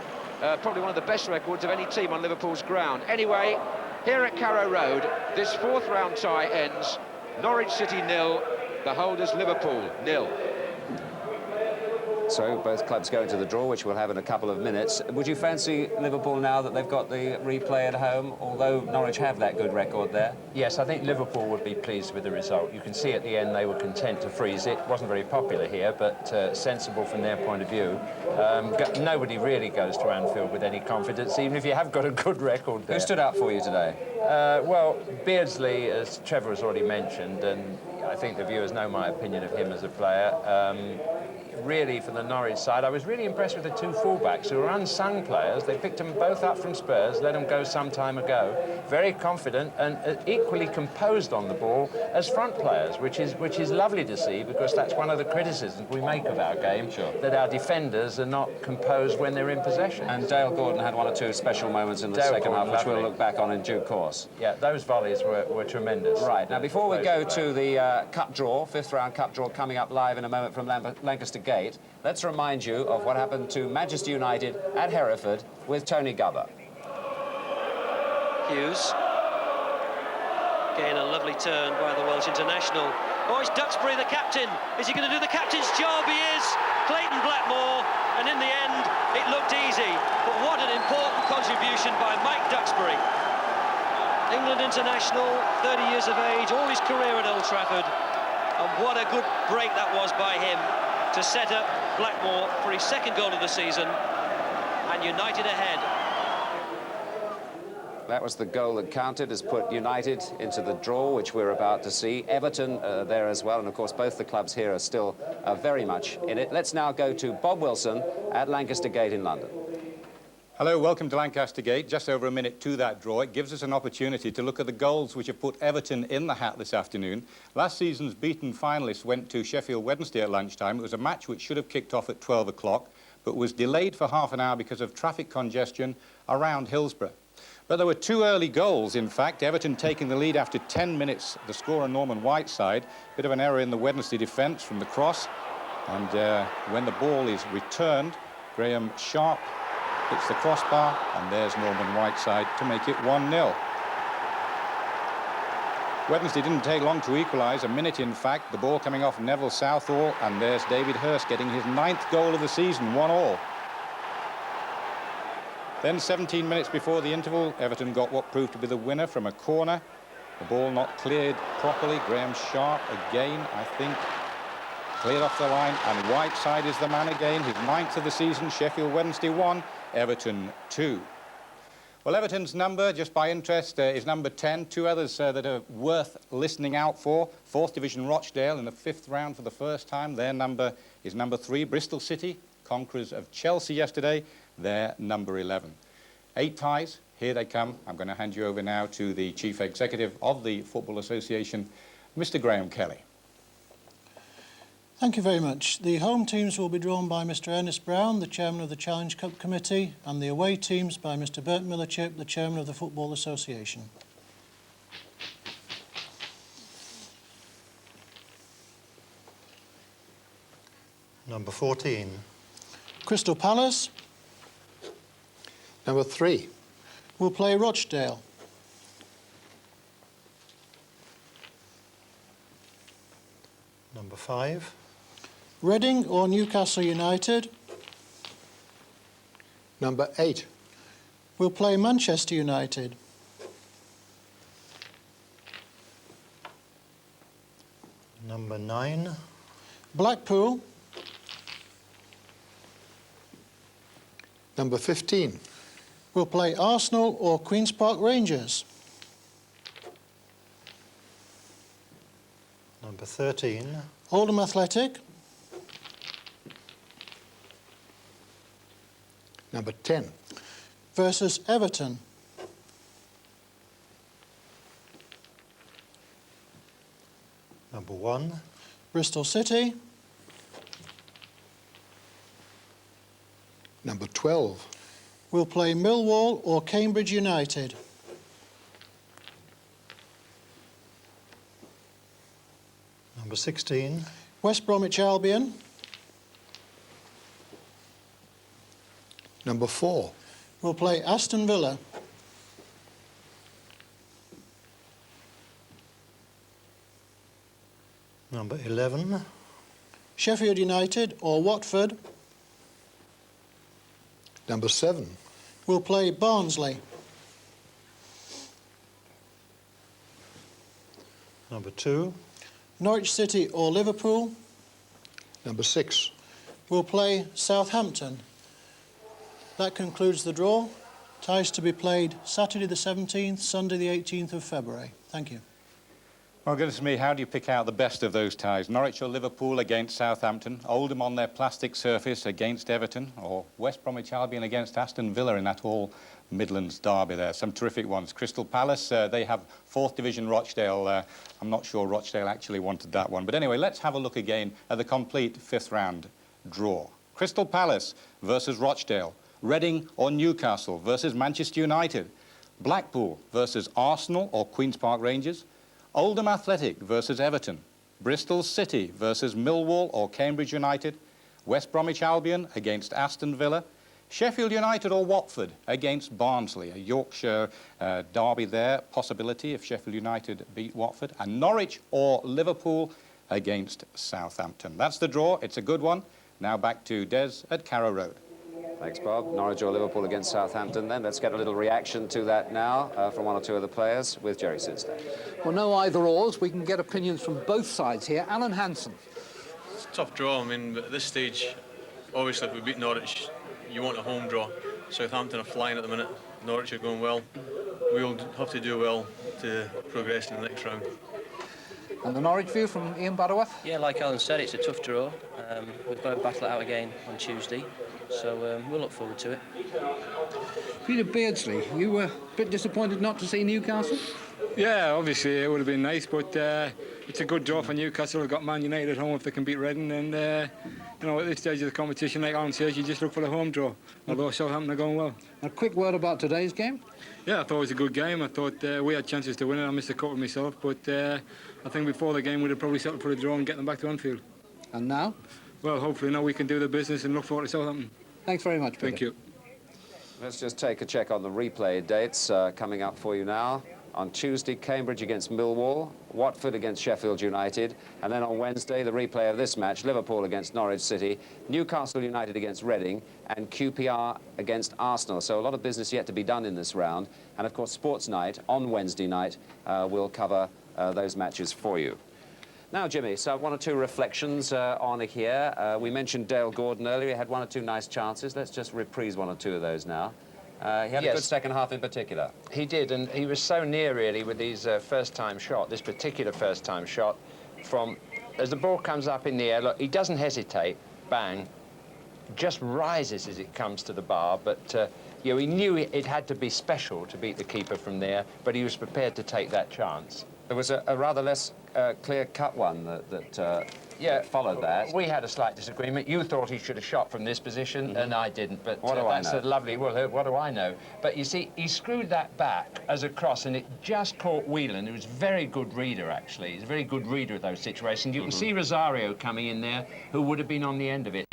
Speaker 4: probably one of the best records of any team on Liverpool's ground. Anyway, here at Carrow Road, this fourth round tie ends. Norwich City 0, the holders Liverpool 0.
Speaker 1: So both clubs go into the draw, which we'll have in a couple of minutes. Would you fancy Liverpool now that they've got the replay at home, although Norwich have that good record there?
Speaker 3: Yes, I think Liverpool would be pleased with the result. You can see at the end they were content to freeze it. It wasn't very popular here, but sensible from their point of view. Nobody really goes to Anfield with any confidence, even if you have got a good record there.
Speaker 1: Who stood out for you today?
Speaker 3: Well, Beardsley, as Trevor has already mentioned, and I think the viewers know my opinion of him as a player. Really, from the Norwich side, I was really impressed with the two fullbacks who were unsung players. They picked them both up from Spurs, let them go some time ago. Very confident and equally composed on the ball as front players, which is lovely to see, because that's one of the criticisms we make of our game, that our defenders are not composed when they're in possession.
Speaker 1: And Dale Gordon had one or two special moments in the second half, which we'll look back on in due course.
Speaker 3: Yeah, those volleys were tremendous.
Speaker 1: Right, now before we go to the cup draw, fifth round cup draw coming up live in a moment from Lancaster Gate, let's remind you of what happened to Manchester United at Hereford with Tony Gubba.
Speaker 6: Hughes. Again, a lovely turn by the Welsh international. Oh, it's Duxbury, the captain. Is he going to do the captain's job? He is. Clayton Blackmore. And in the end, it looked easy. But what an important contribution by Mike Duxbury. England international, 30 years of age, all his career at Old Trafford. And what a good break that was by him to set up Blackmore for his second goal of the season, and United ahead.
Speaker 1: That was the goal that counted, has put United into the draw, which we're about to see. Everton there as well, and of course both the clubs here are still very much in it. Let's now go to Bob Wilson at Lancaster Gate in London.
Speaker 7: Hello, welcome to Lancaster Gate. Just over a minute to that draw. It gives us an opportunity to look at the goals which have put Everton in the hat this afternoon. Last season's beaten finalists went to Sheffield Wednesday at lunchtime. It was a match which should have kicked off at 12 o'clock, but was delayed for half an hour because of traffic congestion around Hillsborough. But there were two early goals, in fact. Everton taking the lead after 10 minutes, the scorer Norman Whiteside. Bit of an error in the Wednesday defence from the cross. And when the ball is returned, Graham Sharp hits the crossbar, and there's Norman Whiteside to make it 1-0. Wednesday didn't take long to equalise, a minute in fact, the ball coming off Neville Southall, and there's David Hurst getting his 9th goal of the season, 1-1. Then 17 minutes before the interval, Everton got what proved to be the winner from a corner. The ball not cleared properly. Graham Sharp again, I think, cleared off the line, and Whiteside is the man again, his 9th of the season. Sheffield Wednesday 1, Everton 2. Well, Everton's number, just by interest, is number 10. Two others that are worth listening out for. 4th Division Rochdale in the 5th round for the first time. Their number is number 3. Bristol City, conquerors of Chelsea yesterday, their number 11. 8 ties, here they come. I'm going to hand you over now to the Chief Executive of the Football Association, Mr. Graham Kelly.
Speaker 8: Thank you very much. The home teams will be drawn by Mr. Ernest Brown, the Chairman of the Challenge Cup Committee, and the away teams by Mr. Bert Millerchip, the Chairman of the Football Association.
Speaker 9: Number 14.
Speaker 8: Crystal Palace
Speaker 9: Number 3.
Speaker 8: will play Rochdale.
Speaker 9: Number 5.
Speaker 8: Reading or Newcastle United
Speaker 9: Number 8.
Speaker 8: will play Manchester United.
Speaker 9: Number 9.
Speaker 8: Blackpool
Speaker 9: Number 15.
Speaker 8: will play Arsenal or Queen's Park Rangers.
Speaker 9: Number 13.
Speaker 8: Oldham Athletic
Speaker 9: Number 10.
Speaker 8: versus Everton.
Speaker 9: Number 1.
Speaker 8: Bristol City
Speaker 9: Number 12.
Speaker 8: will play Millwall or Cambridge United.
Speaker 9: Number 16.
Speaker 8: West Bromwich Albion
Speaker 9: Number 4.
Speaker 8: will play Aston Villa.
Speaker 9: Number 11.
Speaker 8: Sheffield United or Watford
Speaker 9: Number 7.
Speaker 8: will play Barnsley.
Speaker 9: Number 2.
Speaker 8: Norwich City or Liverpool
Speaker 9: Number 6.
Speaker 8: will play Southampton. That concludes the draw. Ties to be played Saturday the 17th, Sunday the 18th of February. Thank you.
Speaker 7: Well, goodness me, how do you pick out the best of those ties? Norwich or Liverpool against Southampton, Oldham on their plastic surface against Everton, or West Bromwich Albion against Aston Villa in that all Midlands derby there. Some terrific ones. Crystal Palace, they have 4th Division Rochdale. I'm not sure Rochdale actually wanted that one. But anyway, let's have a look again at the complete 5th round draw. Crystal Palace versus Rochdale. Reading or Newcastle versus Manchester United. Blackpool versus Arsenal or Queen's Park Rangers. Oldham Athletic versus Everton. Bristol City versus Millwall or Cambridge United. West Bromwich Albion against Aston Villa. Sheffield United or Watford against Barnsley. A Yorkshire derby there, possibility if Sheffield United beat Watford. And Norwich or Liverpool against Southampton. That's the draw. It's a good one. Now back to Des at Carrow Road.
Speaker 1: Thanks, Bob. Norwich or Liverpool against Southampton then. Let's get a little reaction to that now from one or two of the players with Jerry Sinsday.
Speaker 10: Well, no either-ors. We can get opinions from both sides here. Alan Hansen.
Speaker 11: It's a tough draw. I mean, but at this stage, obviously, if we beat Norwich, you want a home draw. Southampton are flying at the minute. Norwich are going well. We'll have to do well to progress in the next round.
Speaker 10: And the Norwich view from Ian Butterworth?
Speaker 6: Yeah, like Alan said, it's a tough draw. We've got to battle it out again on Tuesday, so we'll look forward to it.
Speaker 10: Peter Beardsley, you were a bit disappointed not to see Newcastle?
Speaker 12: Yeah, obviously it would have been nice, but it's a good draw for Newcastle. We've got Man United at home if they can beat Reading, and you know, at this stage of the competition, like Alan says, you just look for the home draw. Although Southampton are going well.
Speaker 10: A quick word about today's game.
Speaker 12: Yeah, I thought it was a good game. I thought we had chances to win it. I missed a couple myself, but I think before the game we'd have probably settled for a draw and get them back to Anfield.
Speaker 10: And now?
Speaker 12: Well, hopefully now we can do the business and look forward to Southampton.
Speaker 10: Thanks very much, Peter.
Speaker 12: Thank you.
Speaker 1: Let's just take a check on the replay dates coming up for you now. On Tuesday, Cambridge against Millwall, Watford against Sheffield United, and then on Wednesday, the replay of this match, Liverpool against Norwich City, Newcastle United against Reading, and QPR against Arsenal. So a lot of business yet to be done in this round. And of course, Sports Night on Wednesday night will cover those matches for you. Now, Jimmy, so one or two reflections on here. We mentioned Dale Gordon earlier. He had one or two nice chances. Let's just reprise one or two of those now. He had a good second half in particular.
Speaker 3: He did, and he was so near, really, with his first-time shot, this particular first-time shot, from, as the ball comes up in the air, look, he doesn't hesitate, bang, just rises as it comes to the bar, but, you know, he knew it had to be special to beat the keeper from there, but he was prepared to take that chance.
Speaker 1: There was a rather less clear-cut one that followed that.
Speaker 3: We had a slight disagreement. You thought he should have shot from this position, and I didn't. But
Speaker 1: what do I
Speaker 3: that's
Speaker 1: know?
Speaker 3: a lovely. Well, what do I know? But you see, he screwed that back as a cross, and it just caught Whelan, who was a very good reader, actually. He's a very good reader of those situations. You can see Rosario coming in there, who would have been on the end of it.